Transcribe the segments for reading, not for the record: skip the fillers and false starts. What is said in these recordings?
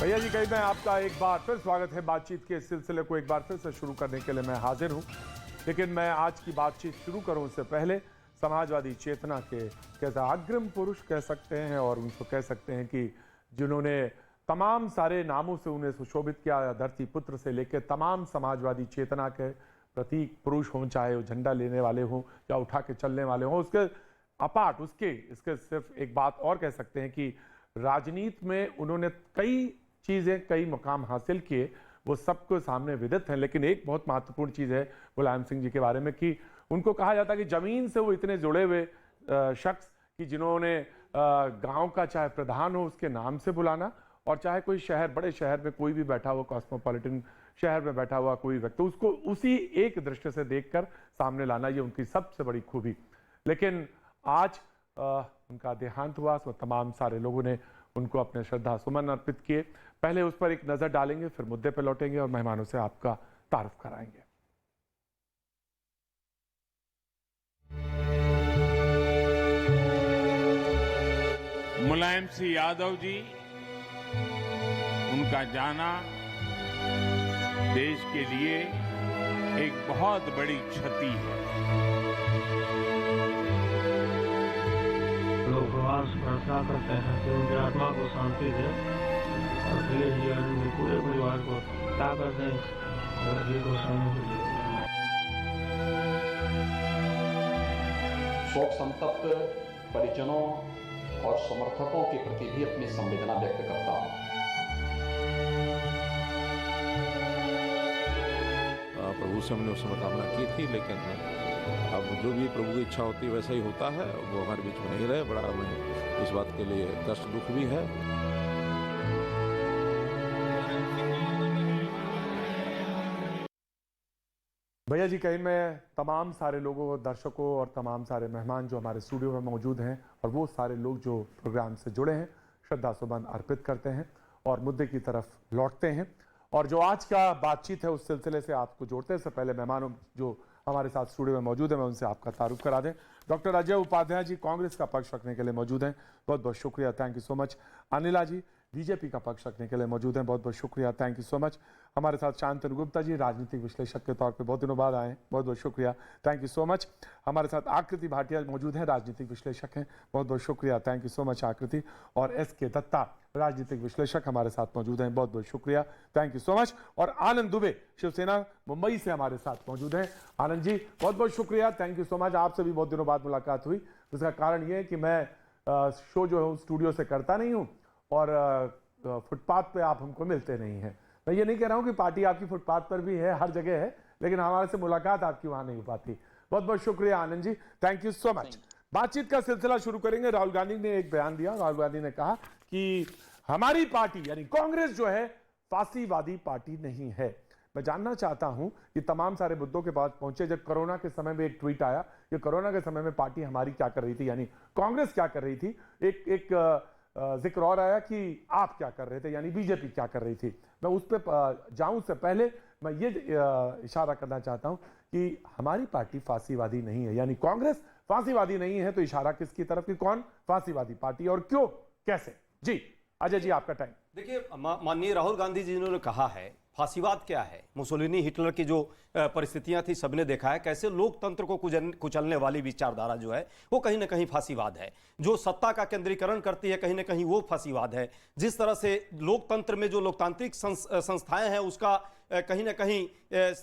भैया जी कहीं मैं आपका एक बार फिर स्वागत है। बातचीत के इस सिलसिले को एक बार फिर से शुरू करने के लिए मैं हाजिर हूं, लेकिन मैं आज की बातचीत शुरू करूं उससे पहले समाजवादी चेतना के कैसे अग्रिम पुरुष कह सकते हैं और उनको कह सकते हैं कि जिन्होंने तमाम सारे नामों से उन्हें सुशोभित किया, धरती पुत्र से लेकर तमाम समाजवादी चेतना के प्रतीक पुरुष हों, चाहे वो झंडा लेने वाले हों या उठा के चलने वाले हों, उसके अपार्ट इसके सिर्फ एक बात और कह सकते हैं कि राजनीति में उन्होंने कई चीज़ें, कई मुकाम हासिल किए, वो सबको सामने विदित हैं। लेकिन एक बहुत महत्वपूर्ण चीज़ है मुलायम सिंह जी के बारे में कि उनको कहा जाता है कि ज़मीन से वो इतने जुड़े हुए शख्स कि जिन्होंने गांव का चाहे प्रधान हो उसके नाम से बुलाना, और चाहे कोई शहर, बड़े शहर में कोई भी बैठा हुआ, कॉस्मोपॉलिटन शहर में बैठा हुआ कोई व्यक्ति, उसको उसी एक दृष्टि से देखकर सामने लाना, ये उनकी सबसे बड़ी खूबी। लेकिन आज उनका देहांत हुआ, उसमें तमाम सारे लोगों ने उनको अपने श्रद्धा सुमन अर्पित किए। पहले उस पर एक नजर डालेंगे, फिर मुद्दे पर लौटेंगे और मेहमानों से आपका तारुफ कराएंगे। मुलायम सिंह यादव जी, उनका जाना देश के लिए एक बहुत बड़ी क्षति है। लोग भगवान से प्रार्थना करते हैं कि उनकी आत्मा को शांति दे और धीरे धीरे उनके पूरे परिवार को ताकत दें और अगली को सहने के लिए। शोक संतप्त परिजनों और समर्थकों के प्रति भी अपनी संवेदना व्यक्त करता हूं। प्रभु से हमने उस समय कामना की थी, लेकिन अब जो भी प्रभु की इच्छा होती है वैसा ही होता है। वो हमारे बीच में नहीं रहे, बड़ा हमें इस बात के लिए कष्ट दुख भी है। भैया जी कहीं मैं तमाम सारे लोगों, दर्शकों और तमाम सारे मेहमान जो हमारे स्टूडियो में मौजूद हैं और वो सारे लोग जो प्रोग्राम से जुड़े हैं, श्रद्धा सुमन अर्पित करते हैं और मुद्दे की तरफ लौटते हैं। और जो आज का बातचीत है उस सिलसिले से आपको जोड़ते हैं। इससे पहले मेहमानों जो हमारे साथ स्टूडियो में मौजूद है, मैं उनसे आपका तारुफ करा दें। डॉक्टर अजय उपाध्याय जी कांग्रेस का पक्ष रखने के लिए मौजूद हैं, बहुत बहुत शुक्रिया, thank you so much. Anila ji BJP का पक्ष रखने के लिए मौजूद हैं, बहुत बहुत शुक्रिया, थैंक यू सो मच। हमारे साथ शांतनु गुप्ता जी राजनीतिक विश्लेषक के तौर पे बहुत दिनों बाद आए हैं, बहुत बहुत शुक्रिया, थैंक यू सो मच। हमारे साथ आकृति भाटिया मौजूद हैं, राजनीतिक विश्लेषक हैं, बहुत बहुत शुक्रिया, थैंक यू सो मच आकृति। और एस.के. दत्ता राजनीतिक विश्लेषक हमारे साथ मौजूद हैं, बहुत बहुत शुक्रिया, थैंक यू सो मच। और आनंद दुबे शिवसेना मुंबई से हमारे साथ मौजूद हैं। आनंद जी बहुत बहुत शुक्रिया, थैंक यू सो मच। आपसे भी बहुत दिनों बाद मुलाकात हुई, उसका कारण ये है कि मैं शो जो है स्टूडियो से करता नहीं हूँ और फुटपाथ पे आप हमको मिलते नहीं हैं। मैं ये नहीं कह रहा हूँ कि पार्टी आपकी फुटपाथ पर भी है, हर जगह है, लेकिन हमारे से मुलाकात आपकी वहां नहीं हो पाती। बहुत बहुत शुक्रिया Anand ji, thank you so much. बातचीत का सिलसिला शुरू करेंगे। राहुल गांधी ने एक बयान दिया। राहुल गांधी ने कहा कि हमारी पार्टी यानी कांग्रेस जो है फांसीवादी पार्टी नहीं है। मैं जानना चाहता हूं कि तमाम सारे मुद्दों के बाद पहुंचे। जब कोरोना के समय में एक ट्वीट आया कि कोरोना के समय में पार्टी हमारी क्या कर रही थी, यानी कांग्रेस क्या कर रही थी, एक जिक्र और आया कि आप क्या कर रहे थे, यानी बीजेपी क्या कर रही थी। मैं उस पर जाऊं से पहले मैं ये इशारा करना चाहता हूं कि हमारी पार्टी फांसीवादी नहीं है, यानी कांग्रेस फांसीवादी नहीं है। तो इशारा किसकी तरफ कि कौन फांसीवादी पार्टी और क्यों, कैसे? जी अजय जी आपका टाइम। देखिए माननीय राहुल गांधी जी ने कहा है फांसीवाद क्या है। मुसोलिनी, हिटलर की जो परिस्थितियां थी सबने देखा है कैसे लोकतंत्र को कुचलने वाली विचारधारा जो है वो कहीं ना कहीं फांसीवाद है। जो सत्ता का केंद्रीकरण करती है कहीं ना कहीं वो फांसीवाद है। जिस तरह से लोकतंत्र में जो लोकतांत्रिक संस्थाएं हैं उसका कहीं ना कहीं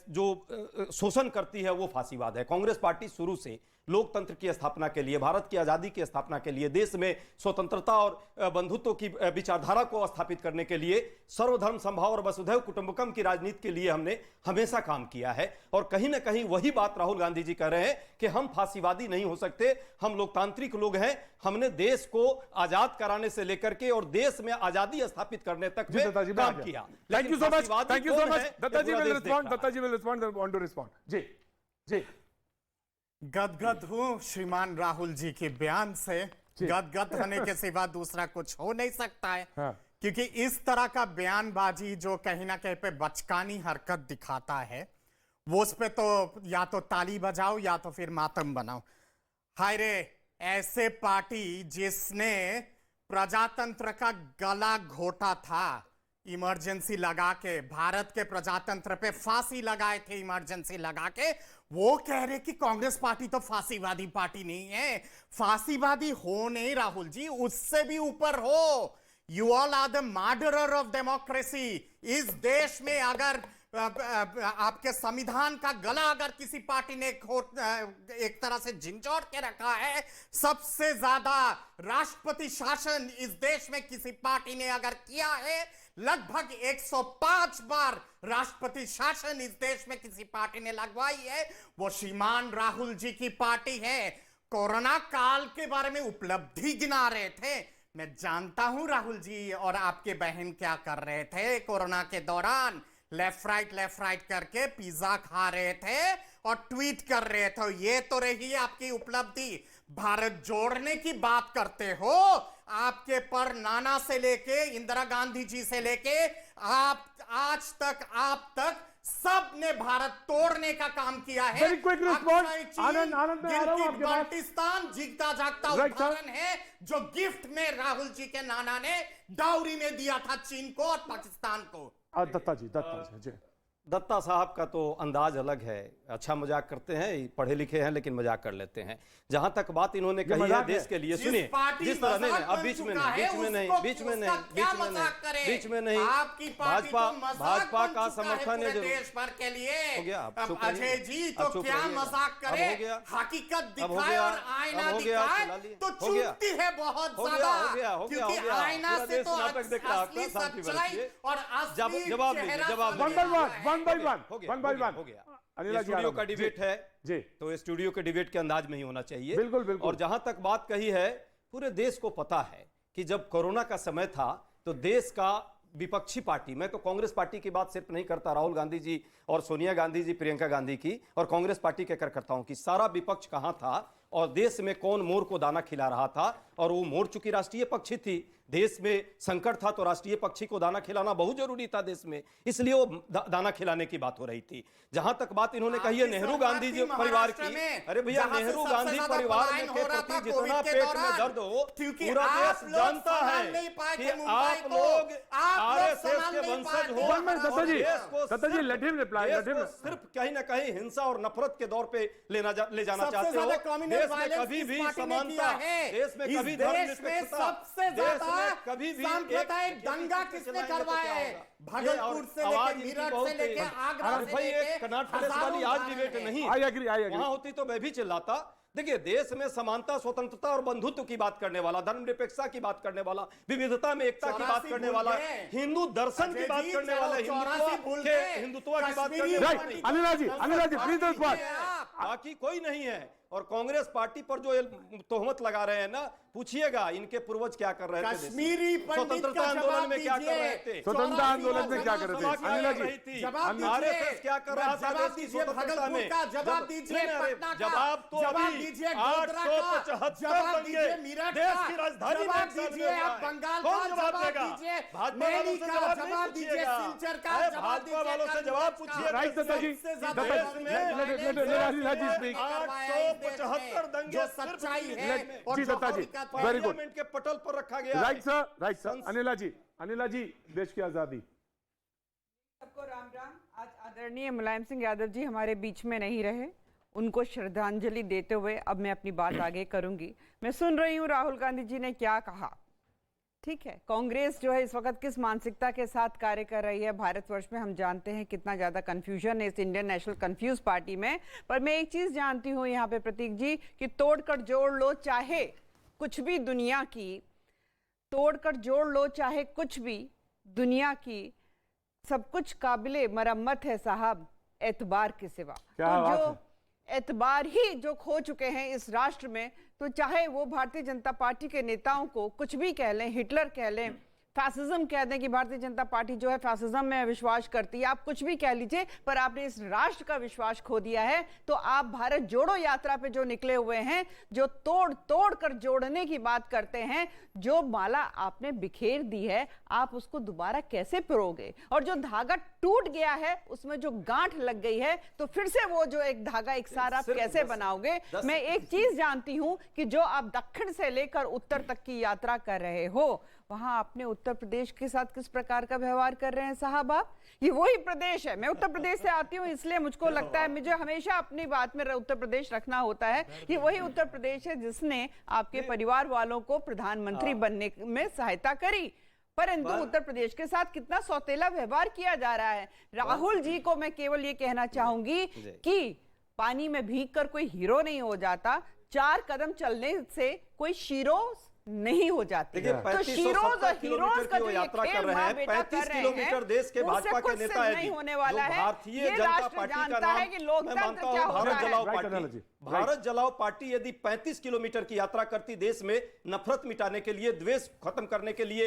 जो शोषण करती है वो फांसीवाद है। कांग्रेस पार्टी शुरू से लोकतंत्र की स्थापना के लिए, भारत की आजादी की स्थापना के लिए, देश में स्वतंत्रता और बंधुत्व की विचारधारा को स्थापित करने के लिए, सर्वधर्म समभाव और वसुधैव कुटुंबकम की राजनीति के लिए हमने हमेशा काम किया है। और कहीं ना कहीं वही बात राहुल गांधी जी कह रहे हैं कि हम फांसीवादी नहीं हो सकते, हम लोकतांत्रिक लोग हैं। हमने देश को आजाद कराने से लेकर के और देश में आजादी स्थापित करने तक काम किया। Thank you so much, thank you so much. Datta ji will respond, Datta ji will respond, want to respond. जी जी गदगद हूं श्रीमान राहुल जी के बयान से। गदगद होने के सिवा दूसरा कुछ हो नहीं सकता है। हाँ। क्योंकि इस तरह का बयानबाजी जो कहीं ना कहीं पे बचकानी हरकत दिखाता है, वो उस पे तो या तो ताली बजाओ या तो फिर मातम बनाओ। हाय रे, ऐसे पार्टी जिसने प्रजातंत्र का गला घोटा था, इमरजेंसी लगा के, भारत के प्रजातंत्र पे फांसी लगाए थे इमरजेंसी लगा के, वो कह रहे कि कांग्रेस पार्टी तो फांसीवादी पार्टी नहीं है। फांसीवादी हो नहीं राहुल जी, उससे भी ऊपर हो। You all are the murderer of democracy. इस देश में अगर आपके संविधान का गला अगर किसी पार्टी ने एक तरह से झिंझोड़ के रखा है, सबसे ज्यादा राष्ट्रपति शासन इस देश में किसी पार्टी ने अगर किया है, लगभग 105 बार राष्ट्रपति शासन इस देश में किसी पार्टी ने लगवाई है, वो श्रीमान राहुल जी की पार्टी है। कोरोना काल के बारे में उपलब्धि गिना रहे थे। मैं जानता हूं राहुल जी और आपके बहन क्या कर रहे थे कोरोना के दौरान। लेफ्ट राइट करके पिज्जा खा रहे थे और ट्वीट कर रहे थे। ये तो रही आपकी उपलब्धि। भारत जोड़ने की बात करते हो, आपके पर नाना से लेके इंदिरा गांधी जी से लेके आप आज तक, आप तक सब ने भारत तोड़ने का काम किया है। Very quick response. आनंद मैं आ रहा हूं आपके पास। पाकिस्तान जीता जागता उदाहरण है, जो गिफ्ट में राहुल जी के नाना ने डाउरी में दिया था चीन को और पाकिस्तान को। दत्ता जी। दत्ता साहब का तो अंदाज अलग है, अच्छा मजाक करते हैं, पढ़े लिखे हैं लेकिन मजाक कर लेते हैं। जहां तक बात इन्होंने कही है देश के लिए, सुनिए जिस तरह नहीं, अब बीच में नहीं, भाजपा का समर्थन है देश भर के लिए। हो गया अब अजय जी तो क्या मजाक करे, हकीकत दिखाए और आईना दिखाए तो चूकती है बहुत ज्यादा, क्योंकि आईना से तो असली सच्चाई और असली चेहरा वन बाय वन हो गया। स्टूडियो का डिबेट है जी, तो स्टूडियो के डिबेट के अंदाज में ही होना चाहिए। बिल्कुल। और जहां तक बात कही है, पूरे देश को पता है कि जब कोरोना का समय था तो देश का विपक्षी पार्टी, मैं तो कांग्रेस पार्टी की बात सिर्फ नहीं करता, राहुल गांधी जी और सोनिया गांधी जी, प्रियंका गांधी की और कांग्रेस पार्टी के कार्यकर्ताओं की, सारा विपक्ष कहां था और देश में कौन मोर को दाना खिला रहा था। और वो मोर चूंकि राष्ट्रीय पक्षी थी, देश में संकट था तो राष्ट्रीय पक्षी को दाना खिलाना बहुत जरूरी था देश में, इसलिए वो दाना खिलाने की बात हो रही थी। जहां तक बात इन्होंने कही है नेहरू गांधी जी परिवार की, अरे भैया नेहरू गांधी परिवार के प्रति जितना पेट में दर्द हो, पूरा देश जानता है कि आप लोग आरएसएस के वंशज हो। दत्ता जी लेट हिम रिप्लाई। सिर्फ कहीं ना कहीं हिंसा और नफरत के दौर पे ले जाना चाहते हो। देश में कभी भी समानता, देश में कभी सबसे ज्यादा कभी भी सांप्रदायिक दंगा किसने करवाया है? भागलपुर से लेकर मीरठ से लेकर आगरा से लेकर कर्नाटक वाली आज डिबेट नहीं, आई एग्री वहां होती तो मैं भी चिल्लाता। देखिए, देश में समानता, स्वतंत्रता और बंधुत्व की बात करने वाला, धर्मनिरपेक्षता की बात करने वाला, विविधता में एकता की बात करने वाला, हिंदू दर्शन की बात करने वाला, हिंदुत्व की बात करने वाला, अनिला जी प्लीज बाकी कोई नहीं है। और कांग्रेस पार्टी पर जो तोहमत लगा रहे हैं ना, पूछिएगा इनके पूर्वज क्या कर रहे थे, कश्मीरी स्वतंत्रता आंदोलन में क्या कर रहे थे, स्वतंत्रता आंदोलन में क्या कर रहे थे, अनिला जी आरएसएस क्या कर रहा था देश की स्वतंत्रता में? जवाब दीजिए, जवाब तो अभी 875 दंगे देश की राजधानी में दीजिए, आप बंगाल का जवाब दीजिए, भाजपा वालों से जवाब दीजिए, सिलचर का भाजपा वालों से जवाब पूछिए। राइट दत्ता जी, 875 दंगे जो सच्चाई है जी Dutta ji, very good, parliament के पटल पर रखा गया। Right sir. अनिला जी देश की आजादी। सबको राम राम। आज आदरणीय मुलायम सिंह यादव जी हमारे बीच में नहीं रहे, उनको श्रद्धांजलि देते हुए अब मैं अपनी बात आगे करूंगी। मैं सुन रही हूं राहुल गांधी जी ने क्या कहा। ठीक है, कांग्रेस जो है इस वक्त किस मानसिकता के साथ कार्य कर रही है भारतवर्ष में, हम जानते हैं कितना ज़्यादा कन्फ्यूजन है इस इंडियन नेशनल कन्फ्यूज पार्टी में। पर मैं एक चीज़ जानती हूँ यहाँ पे प्रतीक जी कि तोड़कर जोड़ लो चाहे कुछ भी दुनिया की, तोड़कर जोड़ लो चाहे कुछ भी दुनिया की, सब कुछ काबिले मरम्मत है साहब एतबार के सिवा। तो जो एतबार ही जो खो चुके हैं इस राष्ट्र में, तो चाहे वो भारतीय जनता पार्टी के नेताओं को कुछ भी कह लें, हिटलर कह लें, फैसिज्म कह दें कि भारतीय जनता पार्टी जो है फैसिज्म में विश्वास करती है, आप कुछ भी कह लीजिए, पर आपने इस राष्ट्र का विश्वास खो दिया है। तो आप भारत जोड़ो यात्रा पे जो निकले हुए हैं, जो तोड़ तोड़ कर जोड़ने की बात करते हैं, जो माला आपने बिखेर दी है आप उसको दोबारा कैसे पिरोगे? और जो धागा टूट गया है उसमें जो गांठ लग गई है, तो फिर से वो जो एक धागा एक सार आप कैसे बनाओगे? मैं एक चीज जानती हूं कि जो आप दक्षिण से लेकर उत्तर तक की यात्रा कर रहे हो, वहां आपने उत्तर प्रदेश के साथ किस प्रकार का व्यवहार कर रहे हैं साहब आप? ये वही प्रदेश है, मैं उत्तर प्रदेश से आती हूँ इसलिए मुझको लगता है मुझे हमेशा अपनी बात में उत्तर प्रदेश रखना होता है। ये वही उत्तर प्रदेश है जिसने आपके परिवार वालों को प्रधानमंत्री बनने में सहायता करी, परंतु उत्तर प्रदेश के साथ कितना सौतेला व्यवहार किया जा रहा है। राहुल जी को मैं केवल ये कहना चाहूंगी कि पानी में भीगकर कोई हीरो नहीं हो जाता, 4 कदम चलने से कोई शीरो नहीं हो जाते। तो शीरोज और हीरोज का जो यात्रा कर रहे हैं, 35 किलोमीटर देश के भाजपा के नेता है, होने वाला है। भारतीय जनता पार्टी का नाम मैं मानता हूं भारत जलाओ पार्टी। भारत जलाओ पार्टी यदि 35 किलोमीटर की यात्रा करती देश में नफरत मिटाने के लिए, द्वेष खत्म करने के लिए,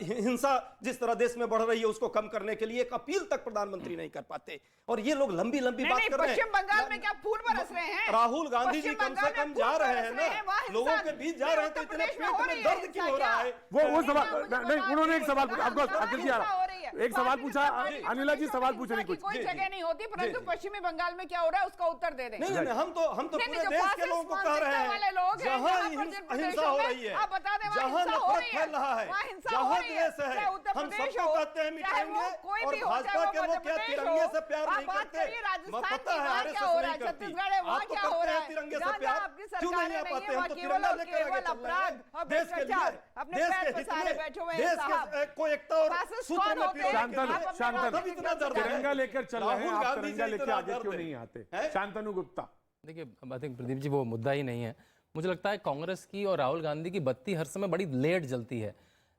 हिंसा जिस तरह देश में बढ़ रही है उसको कम करने के लिए एक अपील तक प्रधानमंत्री नहीं कर पाते, और ये लोग लंबी लंबी बात कर रहे हैं। पश्चिम बंगाल में क्या फूल बरस रहे हैं? राहुल गांधी जी कम से कम जा रहे हैं ना, लोगों के बीच जा रहे हैं, तो इतने पेट में दर्द क्यों हो रहा है? वो सवाल नहीं, उन्होंने एक सवाल पूछा आपको, आखिर जी एक सवाल पूछा, अनिला जी सवाल पूछ रही कुछ। कोई जगह नहीं होती, परंतु पश्चिमी बंगाल में क्या हो रहा है उसका उत्तर दे दें। नहीं, हम तो पूरे देश के लोगों को कह रहे हैं जहां हिंसा हो रही है, जहां नफरत फैल रहा है, जहां द्वेष है, हम सबको कहते हैं मिटाएंगे, और भाजपा के लोग क्या तिरंगे से प्यार नहीं करते? पता है आरएसएस नहीं करती, आप तो करते हैं तिरंगे से प्यार, क्यों नहीं आ पाते? हम तो तिरंगा लेकर आगे चल रहे हैं देश के लिए, देश के हित में, देश के को एकता और सूत्र में पिरो। शांतनु तिरंगा लेकर चल रहे हैं, आप तिरंगा लेकर आगे क्यों नहीं आते? शांतनु गुप्ता। देखिए, आई थिंक प्रदीप जी वो मुद्दा ही नहीं है। मुझे लगता है कांग्रेस की और राहुल गांधी की बत्ती हर समय बड़ी लेट जलती है।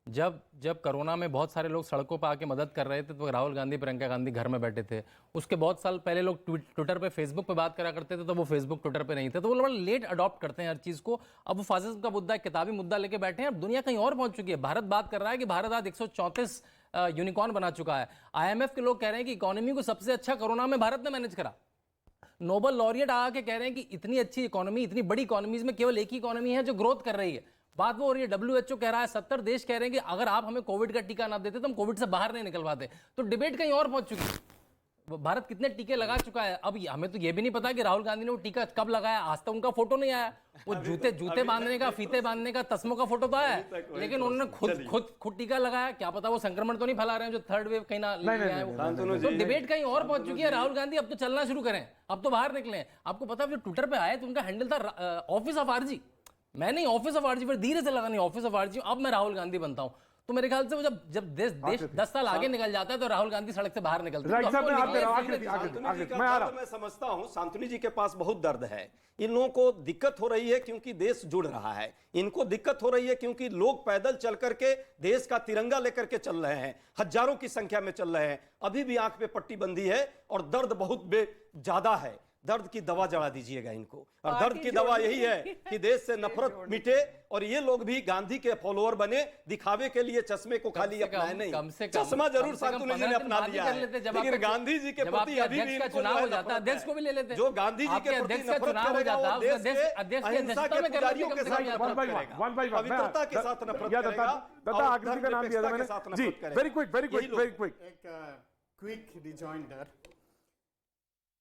जब कोरोना में बहुत सारे लोग सड़कों पर आके मदद कर रहे थे तो राहुल गांधी, प्रियंका गांधी घर में बैठे थे। उसके बहुत साल पहले लोग ट्विटर पे, फेसबुक पे बात करा करते थे, तो वो फेसबुक ट्विटर पे नहीं थे, तो वो बड़ा लेट अडॉप्ट करते हैं हर चीज़ को। अब वो फासिज्म का मुद्दा, किताबी मुद्दा लेके बैठे हैं। अब दुनिया कहीं और पहुंच चुकी है। भारत बात कर रहा है कि भारत आज 134 यूनिकॉर्न बना चुका है। IMF के लोग कह रहे हैं कि इकोनॉमी को सबसे अच्छा कोरोना में भारत ने मैनेज करा। नोबल लॉरियट आके कह रहे हैं कि इतनी अच्छी इकोनॉमी, इतनी बड़ी इकोनॉमीज में केवल एक ही इकोनॉमी है जो ग्रोथ कर रही है। बात वो हो रही है, WHO कह रहा है, 70 देश कह रहे हैं कि अगर आप हमें कोविड का टीका ना देते तो हम कोविड से बाहर नहीं निकल पाते। तो डिबेट कहीं और पहुंच चुकी है। भारत कितने टीके लगा चुका है। अब हमें तो ये भी नहीं पता कि राहुल गांधी ने वो टीका कब लगाया, आज तक उनका फोटो नहीं आया। वो जूते बांधने का, फीते बांधने का, तस्मों का फोटो तो आया है, लेकिन उन्होंने खुद टीका लगाया। क्या पता वो संक्रमण तो नहीं फैला रहे हैं जो थर्ड वेव कहीं ना ले आए वो। तो डिबेट कहीं और पहुंच चुकी है। राहुल गांधी अब तो चलना शुरू करें, अब तो बाहर निकले। आपको पता है जो ट्विटर पे आए तो उनका हैंडल था ऑफिस ऑफ आरजी। मैं नहीं ऑफिस ऑफ आरजी, फिर धीरे से लगा नहीं ऑफिस ऑफ आरजी, अब मैं राहुल गांधी बनता हूं। तो मेरे ख्याल से वो जब देश 10 साल आगे निकल जाता है तो राहुल गांधी सड़क से बाहर निकलते हैं। मैं समझता हूं शांतनु जी के पास बहुत दर्द है। इन लोगों को दिक्कत हो रही है क्योंकि देश जुड़ रहा है। इनको दिक्कत हो रही है क्योंकि लोग पैदल चल करके देश का तिरंगा लेकर के चल रहे हैं, हजारों की संख्या में चल रहे हैं। अभी भी आंख पे पट्टी बंदी है और दर्द बहुत ज्यादा है। दर्द की दवा जला दीजिएगा इनको, और दर्द की दवा यही है कि देश से नफरत मिटे और ये लोग भी गांधी के फॉलोअर बने। दिखावे के लिए चश्मे को खाली अपनाए नहीं, चश्मा जरूर शांतनु जी ने अपना लिया है, लेकिन गांधी जी के प्रति अभी भी चुनाव हो जाता है, अध्यक्ष को भी ले लेते। जो गांधी जी के प्रति नफरत करेगा वो देश के अहिंसा के पुजारियों के साथ नफरत करेगा, पवित्रता के साथ नफरत करेगा, और धर्म निरपेक्षता के साथ नफरत करेगा। वेरी क्विक एक क्विक रिजॉइंडर,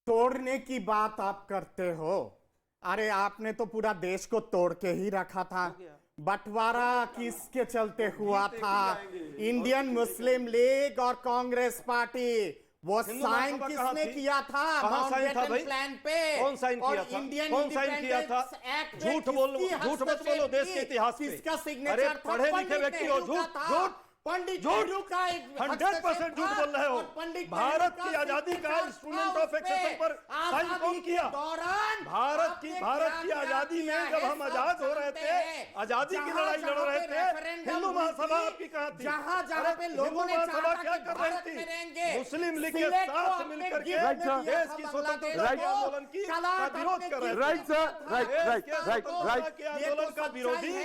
तोड़ने की बात आप करते हो। अरे आपने तो पूरा देश को तोड़ के ही रखा था। बंटवारा किसके चलते हुआ था? इंडियन मुस्लिम लीग और कांग्रेस पार्टी। वो साइन किसने किया था? माउंटबेटन प्लान पे। कौन साइन किया था? इंडियन कौन साइन किया था? झूठ मत बोलो देश के इतिहास पे। किसका सिग्नेचर था? पढ़े लिखे व्यक्ति हो, झूठ पंडित नेहरू का 100% झूठ बोल रहे हो। भारत की आजादी का इंस्ट्रूमेंट ऑफ एक्सेशन पर साइन कौन किया? भारत की आजादी में जब हम आजाद हो रहे थे, आजादी की लड़ाई लड़ रहे थे, हिंदू महासभा आपकी कहां थी? जहां पे लोगों ने महासभा क्या कर रही थी? मुस्लिम लीग के साथ मिलकर के देश की स्वतंत्रता के आंदोलन की विरोध कर रहे थे। आंदोलन का विरोधी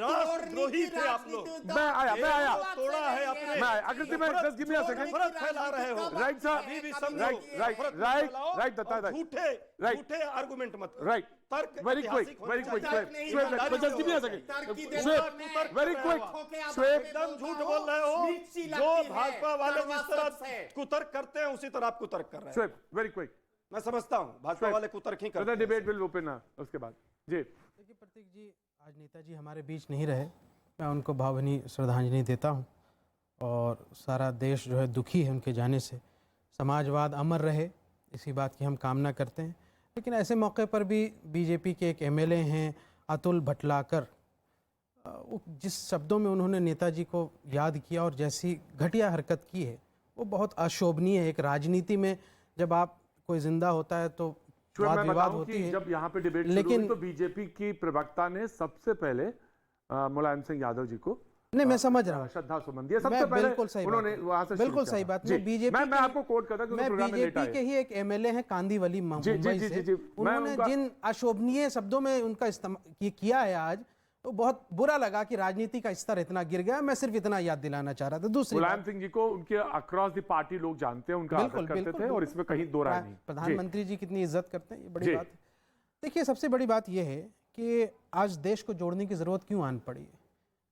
राष्ट्रद्रोही थे आप लोग। मैं आया तोड़ा है अपने। मैं आकृति में just give me a second. नफरत फैला रहे हो। राइट सर, अभी भी समझो। राइट दत्ता, झूठे आर्गुमेंट मत करो। राइट, तर्क very quick just give me a second. Very quick, एकदम झूठ बोल रहे हो। जो भाजपा वाले जिस तरह कुतर्क करते हैं उसी तरह आप कुतर्क कर रहे हैं। वेरी क्विक, मैं समझता हूँ भाजपा वाले कुतर्क ही करते हैं। डिबेट विल ओपन उसके बाद। जी देखिए प्रतीक जी, आज नेताजी हमारे बीच नहीं रहे, मैं उनको भावभीनी श्रद्धांजलि देता हूं। और सारा देश जो है दुखी है उनके जाने से। समाजवाद अमर रहे, इसी बात की हम कामना करते हैं। लेकिन ऐसे मौके पर भी बीजेपी के एक एमएलए हैं अतुल भटलाकर, जिस शब्दों में उन्होंने नेताजी को याद किया और जैसी घटिया हरकत की है वो बहुत अशोभनीय है। एक राजनीति में जब आप कोई जिंदा होता है तो वाद विवाद होती है। जब यहाँ पे डिबेट लेकिन तो बीजेपी की प्रवक्ता ने सबसे पहले मुलायम सिंह यादव जी को नहीं, मैं समझ रहा हूँ, श्रद्धा सुमन दिया सबसे पहले। बिल्कुल सही उन्होंने वहां से बिल्कुल सही बात। मैं बीजेपी मैं आपको कोट करता हूं, मैं बीजेपी के ही एक एमएलए हैं कांदीवली मुंबई से, उन्होंने जिन अशोभनीय शब्दों में उनका इस्तेमाल किया है आज, तो बहुत बुरा लगा कि राजनीति का स्तर इतना गिर गया। मैं सिर्फ इतना याद दिलाना चाह रहा था। दूसरी मुलायम सिंह जी को उनके अक्रॉस द पार्टी लोग जानते हैं, उनका आदर करते थे और इसमें कहीं दो राय नहीं। प्रधानमंत्री जी कितनी इज्जत करते हैं, ये बड़ी बात है। देखिए, सबसे बड़ी बात यह है कि आज देश को जोड़ने की जरूरत क्यों आन पड़ी है।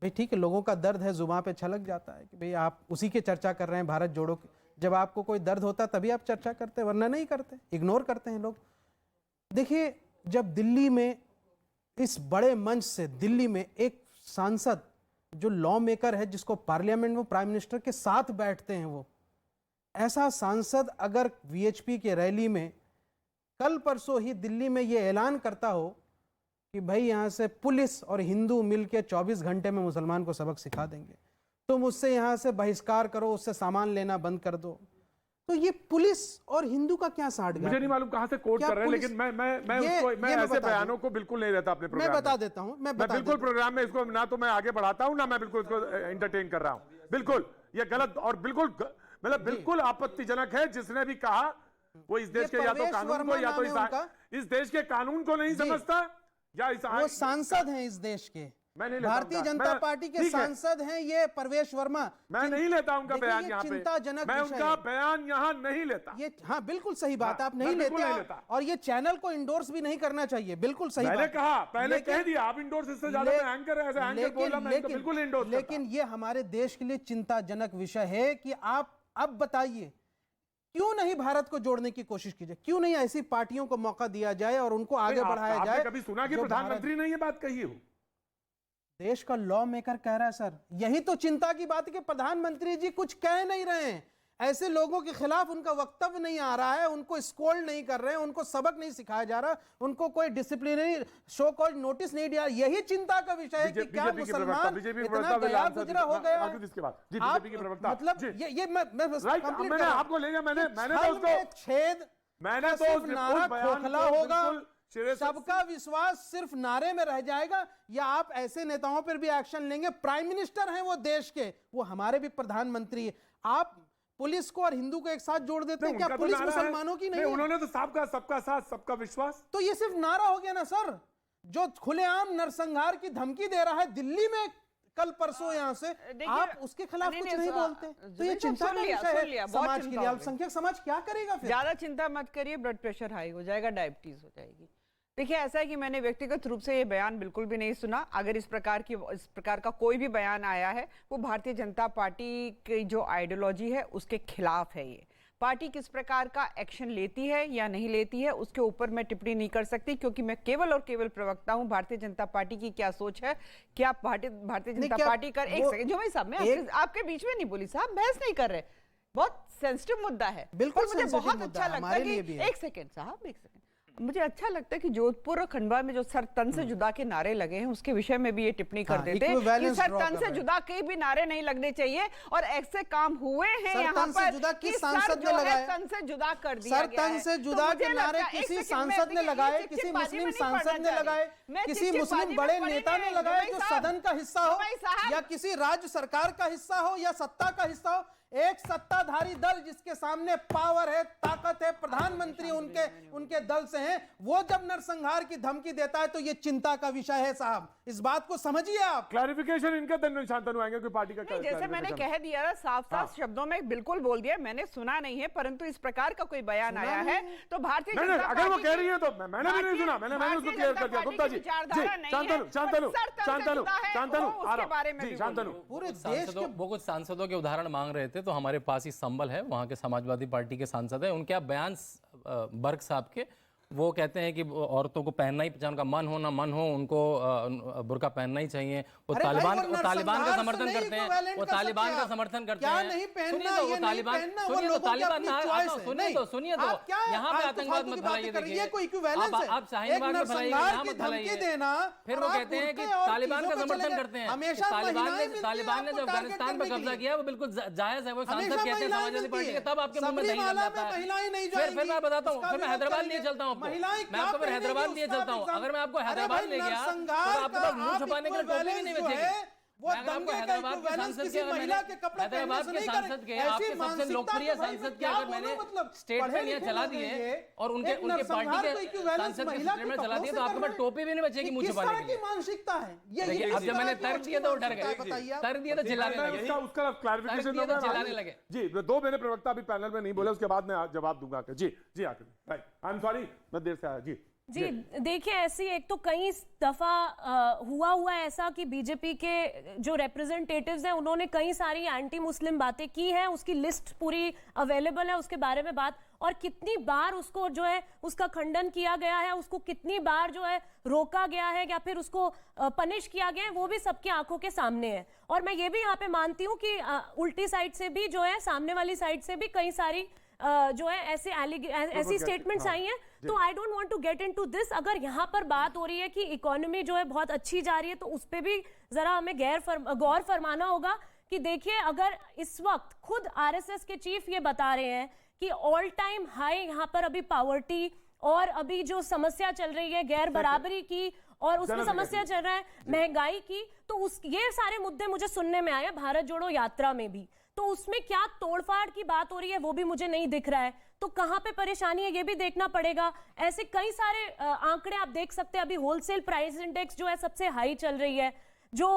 भाई ठीक है, लोगों का दर्द है, जुबान पे छलक जाता है कि भाई आप उसी के चर्चा कर रहे हैं, भारत जोड़ो। जब आपको कोई दर्द होता है तभी आप चर्चा करते हैं, वरना नहीं करते, इग्नोर करते हैं लोग। देखिए, जब दिल्ली में इस बड़े मंच से दिल्ली में एक सांसद जो लॉ मेकर है, जिसको पार्लियामेंट में प्राइम मिनिस्टर के साथ बैठते हैं, वो ऐसा सांसद अगर वीएचपी के रैली में कल परसों ही दिल्ली में ये ऐलान करता हो कि भाई यहाँ से पुलिस और हिंदू मिलकर 24 घंटे में मुसलमान को सबक सिखा देंगे, तुम उससे यहाँ से बहिष्कार करो, उससे सामान लेना बंद कर दो, तो ये पुलिस और हिंदू का क्या साठ? मुझे नहीं मालूम कहाँ से कोट कर रहे हैं, लेकिन मैं ऐसे बयानों को बिल्कुल नहीं रहता अपने प्रोग्राम में। मैं बता देता हूँ, मैं बिल्कुल प्रोग्राम में इसको ना तो मैं आगे बढ़ाता हूँ, ना मैं बिल्कुल इसको एंटरटेन कर रहा हूँ। बिल्कुल ये गलत और बिल्कुल मतलब बिल्कुल आपत्तिजनक है। जिसने भी कहा वो इस देश के या तो कानून को या तो इस देश के कानून को नहीं समझता, या वो सांसद हैं इस देश के, भारतीय जनता पार्टी के सांसद हैं ये परवेश वर्मा। मैं नहीं लेता उनका बयान यहाँ पे, चिंताजनक मैं उनका बयान यहाँ नहीं लेता। ये हाँ बिल्कुल सही बात, आप नहीं लेते और ये चैनल को इंडोर्स भी नहीं करना चाहिए, बिल्कुल सही मैंने कहा, पहले कह दिया आप इंडोर्स, इससे ज्यादा मैं एंकर बोल रहा, मैं बिल्कुल इंडोर्स। लेकिन ये हमारे देश के लिए चिंताजनक विषय है कि आप अब बताइए क्यों नहीं भारत को जोड़ने की कोशिश की जाए, क्यों नहीं ऐसी पार्टियों को मौका दिया जाए और उनको आगे बढ़ाया जाए। कभी सुना कि प्रधानमंत्री ने ये बात कही हो? देश का लॉ मेकर कह रहा है सर, यही तो चिंता की बात है कि प्रधानमंत्री जी कुछ कह नहीं रहे हैं, ऐसे लोगों के खिलाफ उनका वक्तव्य नहीं आ रहा है, उनको स्कोल्ड नहीं कर रहे हैं, उनको सबक नहीं सिखाया जा रहा, उनको कोई डिसिप्लिनरी शो कॉज नोटिस नहीं दिया। यही चिंता का विषय है कि क्या मुसलमान इतना गया गुजरा हो गया। मतलब ये मैं आपको ले गया, मैंने छेद नारा खोखला होगा, सबका विश्वास सिर्फ नारे में रह जाएगा, या आप ऐसे नेताओं पर भी एक्शन लेंगे? प्राइम मिनिस्टर हैं वो देश के, वो हमारे भी प्रधानमंत्री है। आप पुलिस को और हिंदू को एक साथ जोड़ देते हैं, क्या पुलिस मुसलमानों की नहीं है? उन्होंने तो सबका साथ सबका विश्वास, तो ये सिर्फ नारा हो गया ना सर, जो खुलेआम नरसंहार की धमकी दे रहा है दिल्ली में कल परसों यहाँ से, आप उसके खिलाफ कुछ नहीं बोलते, तो ये चिंता का विषय है समाज के लिए। अल्पसंख्यक समाज क्या करेगा फिर? ज्यादा चिंता मत करिए, ब्लड प्रेशर हाई हो जाएगा, डायबिटीज हो जाएगी। देखिए, ऐसा है कि मैंने व्यक्तिगत रूप से ये बयान बिल्कुल भी नहीं सुना। अगर इस प्रकार का कोई भी बयान आया है, वो भारतीय जनता पार्टी की जो आइडियोलॉजी है उसके खिलाफ है। ये पार्टी किस प्रकार का एक्शन लेती है या नहीं लेती है, उसके ऊपर मैं टिप्पणी नहीं कर सकती, क्योंकि मैं केवल और केवल प्रवक्ता हूं। भारतीय जनता पार्टी की क्या सोच है, क्या भारतीय जनता पार्टी कर एक सेकंड, जो भाई साहब, मैं आपके बीच में नहीं बोली साहब, बहस नहीं कर रहे, बहुत सेंसिटिव मुद्दा है। बिल्कुल, मुझे बहुत अच्छा लगता है कि एक सेकंड साहब, एक सेकंड, मुझे अच्छा लगता है कि जोधपुर और खंडवा में जो सर तन से जुदा के नारे लगे हैं उसके विषय में भी ये टिप्पणी कर देते हैं कि सर तन से जुदा के भी नारे नहीं लगने चाहिए, और ऐसे काम हुए हैं यहाँ पर कि सर जो है तन से जुदा कर दिया गया है। सर तन से जुदा के नारे किसी सांसद ने लगाए, किसी मुस्लिम सांसद ने लगाए, किसी मुस्लिम बड़े नेता ने लगाए जो सदन का हिस्सा हो, या किसी राज्य सरकार का हिस्सा हो, या सत्ता का हिस्सा हो। एक सत्ताधारी दल जिसके सामने पावर है, ताकत है, प्रधानमंत्री उनके दल से हैं, वो जब नरसंहार की धमकी देता है तो ये चिंता का विषय है साहब, इस बात को समझिए आप। क्लैरिफिकेशन इनका शांतनु आएंगे कोई पार्टी का, जैसे मैंने कह दिया साफ शब्दों में बिल्कुल बोल दिया, मैंने सुना नहीं है, परंतु इस प्रकार का कोई बयान आया है तो भारतीय जनता पार्टी, अगर वो कह रही है तो मैंने भी नहीं सुना, मैंने उसको क्लियर कर दिया। गुप्ता जी, शांतनु, पूरे देश के वो कुछ सांसदों के उदाहरण मांग रहे थे, तो हमारे पास ही संबल है, वहां के समाजवादी पार्टी के सांसद है, उनके आप बयान बर्ग साहब के, वो कहते हैं कि औरतों को पहनना ही, उनका मन हो ना मन हो, उनको बुर्का पहनना ही चाहिए। वो तालिबान का समर्थन करते हैं, वो तालिबान का समर्थन करते हैं। सुनिए तो, वो तालिबान, सुनिए तो, तालिबान सुनिए तो, यहाँ पे आतंकवाद मत फैलाइए। देखिए आप शाहीन बाग में फैलाइए, यहाँ मत फैलाइए। फिर वो कहते हैं कि तालिबान का समर्थन करते हैं। तालिबान ने जो अफगानिस्तान पर कब्जा किया वो बिल्कुल जायज है। वो सांसद कहते हैं समाजवादी पार्टी के, तब आपके मुंह में दही जम जाता है। फिर मैं बताता हूँ, फिर मैं हैदराबाद लिए चलता हूँ, मैं आपको फिर हैदराबाद लिए चलता हूँ। अगर मैं आपको हैदराबाद ले गया तो आपके पास मुंह छुपाने के लिए टोपी भी नहीं बचेगी। वो आपको हैदराबाद के सांसद के, हैदराबाद के सांसद के, आपके सबसे लोकप्रिय सांसद के अगर मैंने स्टेटमेंट यहाँ चला दिए और उनके पार्टी के सांसद के स्टेटमेंट चला दिए तो आपके पास टोपी भी नहीं बचेगी मुंह छुपाने के लिए। मानसिकता है देखिए, अब जब मैंने तर्क दिया तो वो डर गए, तर्क दिया तो चिल्लाने लगे, उसका क्लैरिफिकेशन तो चिल्लाने लगे। जी, दो मेरे प्रवक्ता अभी पैनल में नहीं बोले, उसके बाद मैं जवाब दूंगा। जी जी आकर, राइट, आई एम सॉरी, मैं देर से आया। जी देखिए, ऐसी एक तो कई दफा हुआ ऐसा कि बीजेपी के जो रिप्रेजेंटेटिव्स हैं उन्होंने कई सारी एंटी मुस्लिम बातें की हैं, उसकी लिस्ट पूरी अवेलेबल है, उसके बारे में बात, और कितनी बार उसको जो है उसका खंडन किया गया है, उसको कितनी बार जो है रोका गया है या फिर उसको पनिश किया गया है, वो भी सबकी आंखों के सामने है। और मैं ये भी यहाँ पे मानती हूँ कि उल्टी साइड से भी जो है, सामने वाली साइड से भी कई सारी जो है ऐसी स्टेटमेंट्स आई हैं। तो I don't want to get into this. अगर यहाँ पर बात हो रही है कि इकोनॉमी जो है बहुत अच्छी जा रही है तो उस पर भी जरा हमें गौर फरमाना होगा कि देखिए, अगर इस वक्त खुद आरएसएस के चीफ ये बता रहे हैं कि ऑल टाइम हाई यहाँ पर अभी पावर्टी और अभी जो समस्या चल रही है गैर बराबरी की, और उसमें समस्या चल रहा है महंगाई की, तो ये सारे मुद्दे मुझे सुनने में आए भारत जोड़ो यात्रा में भी। तो उसमें क्या तोड़फाड़ की बात हो रही है वो भी मुझे नहीं दिख रहा है। तो कहां पे परेशानी है ये भी देखना पड़ेगा। ऐसे कई सारे आंकड़े आप देख सकते हैं। अभी होलसेल प्राइस इंडेक्स जो है सबसे हाई चल रही है, जो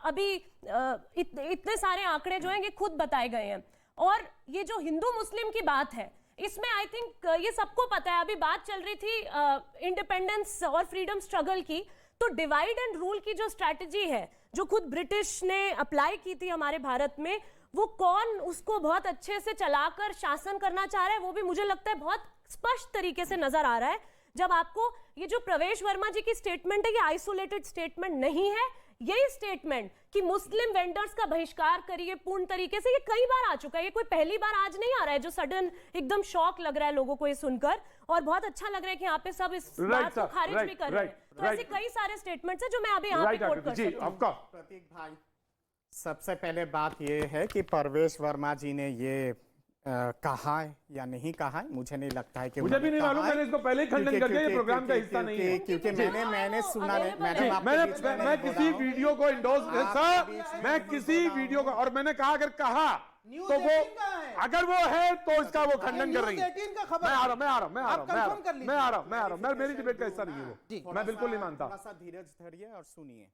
अभी इतने सारे आंकड़े जो हैं ये खुद बताए गए हैं। और ये जो हिंदू मुस्लिम की बात है, इसमें आई थिंक ये सबको पता है। अभी बात चल रही थी इंडिपेंडेंस और फ्रीडम स्ट्रगल की, तो डिवाइड एंड रूल की जो स्ट्रैटेजी है जो खुद ब्रिटिश ने अप्लाई की थी हमारे भारत में, वो कौन उसको बहुत अच्छे से चलाकर शासन करना चाह रहा है वो भी मुझे लगता है बहुत स्पष्ट तरीके से नजर आ रहा है। जब आपको ये जो प्रवेश वर्मा जी की स्टेटमेंट है, ये आइसोलेटेड स्टेटमेंट नहीं है। यही स्टेटमेंट कि मुस्लिम वेंडर्स का बहिष्कार करिए पूर्ण तरीके से, ये कई बार आ चुका है। ये कोई पहली बार आज नहीं आ रहा है जो सडन एकदम शॉक लग रहा है लोगों को ये सुनकर, और बहुत अच्छा लग रहा है कि यहाँ पे सब इस बात को खारिज भी कर रहे हैं। तो ऐसे कई सारे स्टेटमेंट्स हैं जो मैं अभी यहाँ पे कोट कर सकती हूँ। प्रतीक भाई, सबसे पहले बात ये है कि परवेश वर्मा जी ने ये कहा है या नहीं कहा है, मुझे नहीं लगता है कि मुझे भी नहीं मालूम। मैंने इसको पहले ही खंडन कर दिया, ये प्रोग्राम का हिस्सा नहीं है। क्योंकि मैंने सुना, मैं किसी वीडियो को इंडोर्स, मैं किसी वीडियो को, और मैंने कहा अगर कहा तो वो, अगर वो है तो इसका वो खंडन कर रही है। मैं आ रहा हूँ, मेरी डिबेट का हिस्सा नहीं है वो, मैं बिल्कुल नहीं मानता। थोड़ा सा धीरज धरिए और सुनिए।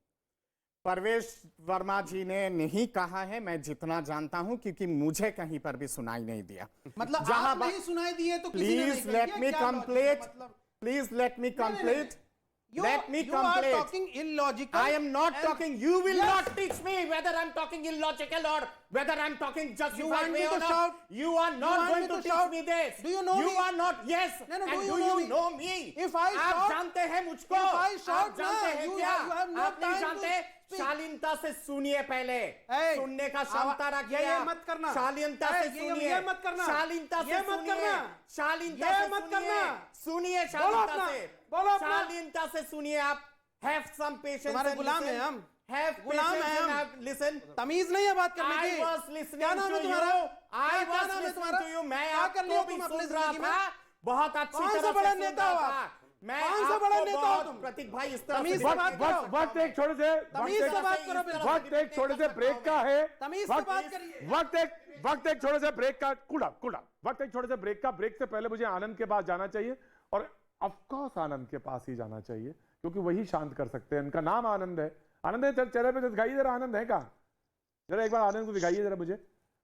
परवेश वर्मा जी ने नहीं कहा है, मैं जितना जानता हूं, क्योंकि मुझे कहीं पर भी सुनाई नहीं दिया। मतलब जहां नहीं सुनाई दिए तो please let me complete, please let me complete, let me complete. You are talking illogical. I am not talking. You will not teach me whether I'm talking illogical or whether I'm talking justified way or not. You are not going to teach me this. Do you know me? You are not. Yes. And do you know me? If I shout, आप जानते हैं मुझको? If I shout, आप जानते हैं क्या? आप नहीं जानते? speak. शालीनता से सुनिए पहले। Hey, सुनने का क्षमता रखिए। ये मत करना। शालीनता से सुनिए। ये मत करना। शालीनता से सुनिए। शालीनता से सुनिए। सुनिए शालीनता से। शालीनता से सुनिए आप। Have some patience. तुम्हारे गुलाम हैं हम। Have गुलाम हैं हम। Listen. तमीज नहीं है बात करने की। I was listening क्या नाम है to तुम्हारा? you. I was listening to you. मैं आपको भी सुन रहा था। बहुत अच्छी तरह से सुन रहा था। मैं आपको बहुत, प्रतीक भाई इस तरह से वक्त एक छोटे से ब्रेक का है। वक्त एक छोटे से ब्रेक का वक्त एक छोटे से ब्रेक का। ब्रेक से पहले मुझे आनंद के पास जाना चाहिए, और ऑफकोर्स आनंद के पास ही जाना चाहिए क्योंकि वही शांत कर सकते हैं। इनका नाम आनंद है। आनंद है, चेहरे पे दिखाइए जरा, आनंद है कहाँ? जरा एक बार आनंद को दिखाइए जरा मुझे।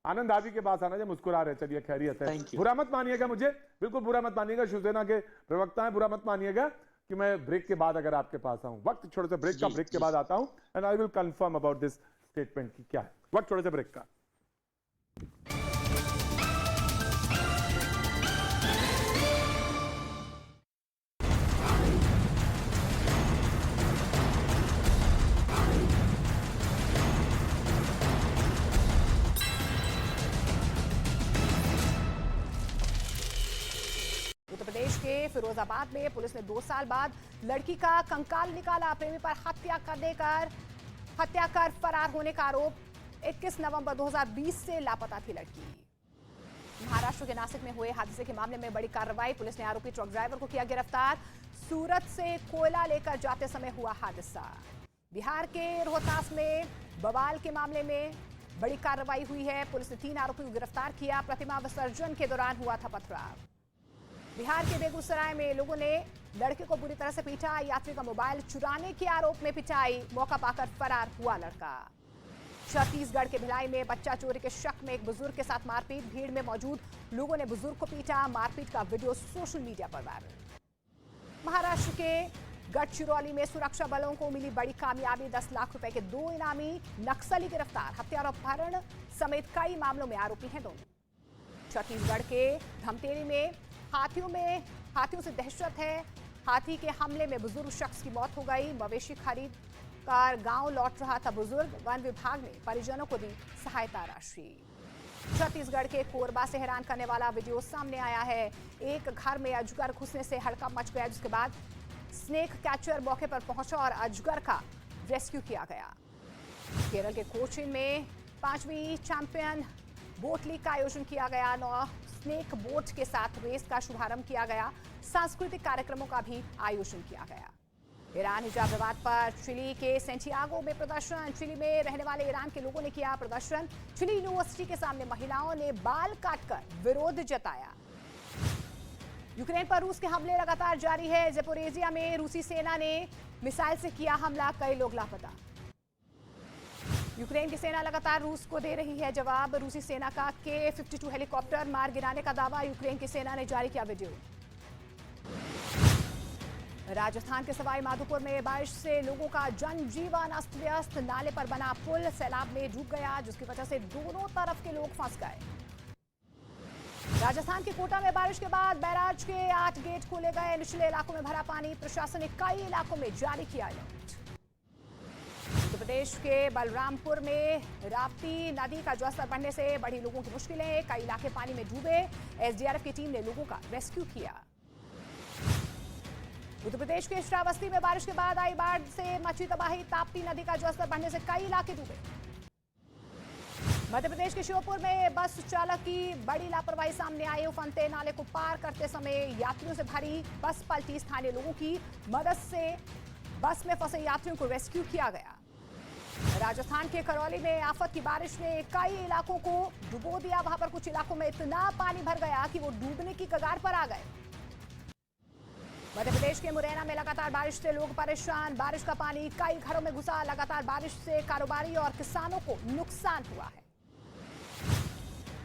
आनंद आप ही के पास आना, जो मुस्कुरा रहे। चलिए खैरियत है, बुरा मत मानिएगा मुझे, बिल्कुल बुरा मत मानिएगा। शिवसेना के प्रवक्ता हैं, बुरा मत मानिएगा कि मैं ब्रेक के बाद अगर आपके पास आऊं। वक्त छोटे से ब्रेक का, ब्रेक के बाद आता हूं and I will confirm about this statement की क्या है। वक्त छोटे से ब्रेक का। के फिरोजाबाद में पुलिस ने 2 साल बाद लड़की का कंकाल निकाला। प्रेमी पर हत्या कर फरार होने का आरोप। 21 नवंबर 2020 से लापता थी लड़की। महाराष्ट्र के नासिक में हुए हादसे के मामले में बड़ी कार्रवाई। पुलिस ने आरोपी ट्रक ड्राइवर को किया गिरफ्तार। सूरत से कोयला लेकर जाते समय हुआ हादसा। बिहार के रोहतास में बवाल के मामले में बड़ी कार्रवाई हुई है। पुलिस ने 3 आरोपियों को गिरफ्तार किया। प्रतिमा विसर्जन के दौरान हुआ था पथराव। बिहार के बेगूसराय में लोगों ने लड़के को बुरी तरह से पीटा। यात्री का मोबाइल चुराने के आरोप में पिटाई। मौका पाकर फरार हुआ लड़का। छत्तीसगढ़ के भिलाई में बच्चा चोरी के शक में एक बुजुर्ग के साथ मारपीट। भीड़ में मौजूद लोगों ने बुजुर्ग को पीटा। मारपीट का वीडियो सोशल मीडिया पर वायरल। महाराष्ट्र के गढ़चिरौली में सुरक्षा बलों को मिली बड़ी कामयाबी। 10 लाख रुपए के 2 इनामी नक्सली गिरफ्तार। हत्या और अपहरण समेत कई मामलों में आरोपी हैं दोनों। छत्तीसगढ़ के धमतेरी में हाथियों से दहशत है। हाथी के हमले में बुजुर्ग शख्स की मौत हो गई। मवेशी खरीद कर गांव लौट रहा था बुजुर्ग। वन विभाग ने परिजनों को दी सहायता राशि। छत्तीसगढ़ के कोरबा से हैरान करने वाला वीडियो सामने आया है। एक घर में अजगर घुसने से हड़कंप मच गया, जिसके बाद स्नेक कैचर मौके पर पहुंचा और अजगर का रेस्क्यू किया गया। केरल के कोचीन में 5वीं चैंपियन बोट लीग का आयोजन किया गया। 9 स्नेक बोट के साथ रेस का शुभारंभ किया गया। सांस्कृतिक कार्यक्रमों का भी आयोजन किया गया। ईरान हिजाब विवाद पर चिली के सेंटियागो में प्रदर्शन। चिली में रहने वाले ईरान के लोगों ने किया प्रदर्शन। चिली यूनिवर्सिटी के सामने महिलाओं ने बाल काटकर विरोध जताया। यूक्रेन पर रूस के हमले लगातार जारी है। ज़पोरिजिया में रूसी सेना ने मिसाइल से किया हमला। कई लोग लापता। यूक्रेन की सेना लगातार रूस को दे रही है जवाब। रूसी सेना का K-52 हेलीकॉप्टर मार गिराने का दावा। यूक्रेन की सेना ने जारी किया वीडियो। राजस्थान के सवाई माधोपुर में बारिश से लोगों का जनजीवन अस्त व्यस्त। नाले पर बना पुल सैलाब में डूब गया, जिसकी वजह से दोनों तरफ के लोग फंस गए। राजस्थान के कोटा में बारिश के बाद बैराज के 8 गेट खोले गए। निचले इलाकों में भरा पानी। प्रशासन ने कई इलाकों में जारी किया अलर्ट। उत्तर प्रदेश के बलरामपुर में राप्ती नदी का जलस्तर बढ़ने से बढ़ी लोगों की मुश्किलें। कई इलाके पानी में डूबे। एसडीआरएफ की टीम ने लोगों का रेस्क्यू किया। उत्तर प्रदेश के श्रावस्ती में बारिश के बाद आई बाढ़ से मची तबाही। ताप्ती नदी का जलस्तर बढ़ने से कई इलाके डूबे। मध्य प्रदेश के श्योपुर में बस चालक की बड़ी लापरवाही सामने आई। उफनते नाले को पार करते समय यात्रियों से भरी बस पलटी। स्थानीय लोगों की मदद से बस में फंसे यात्रियों को रेस्क्यू किया गया। राजस्थान के करौली में आफत की बारिश ने कई इलाकों को डुबो दिया। वहां पर कुछ इलाकों में इतना पानी भर गया कि वो डूबने की कगार पर आ गए। मध्य प्रदेश के मुरैना में लगातार बारिश से लोग परेशान। बारिश का पानी कई घरों में घुसा। लगातार बारिश से कारोबारी और किसानों को नुकसान हुआ है।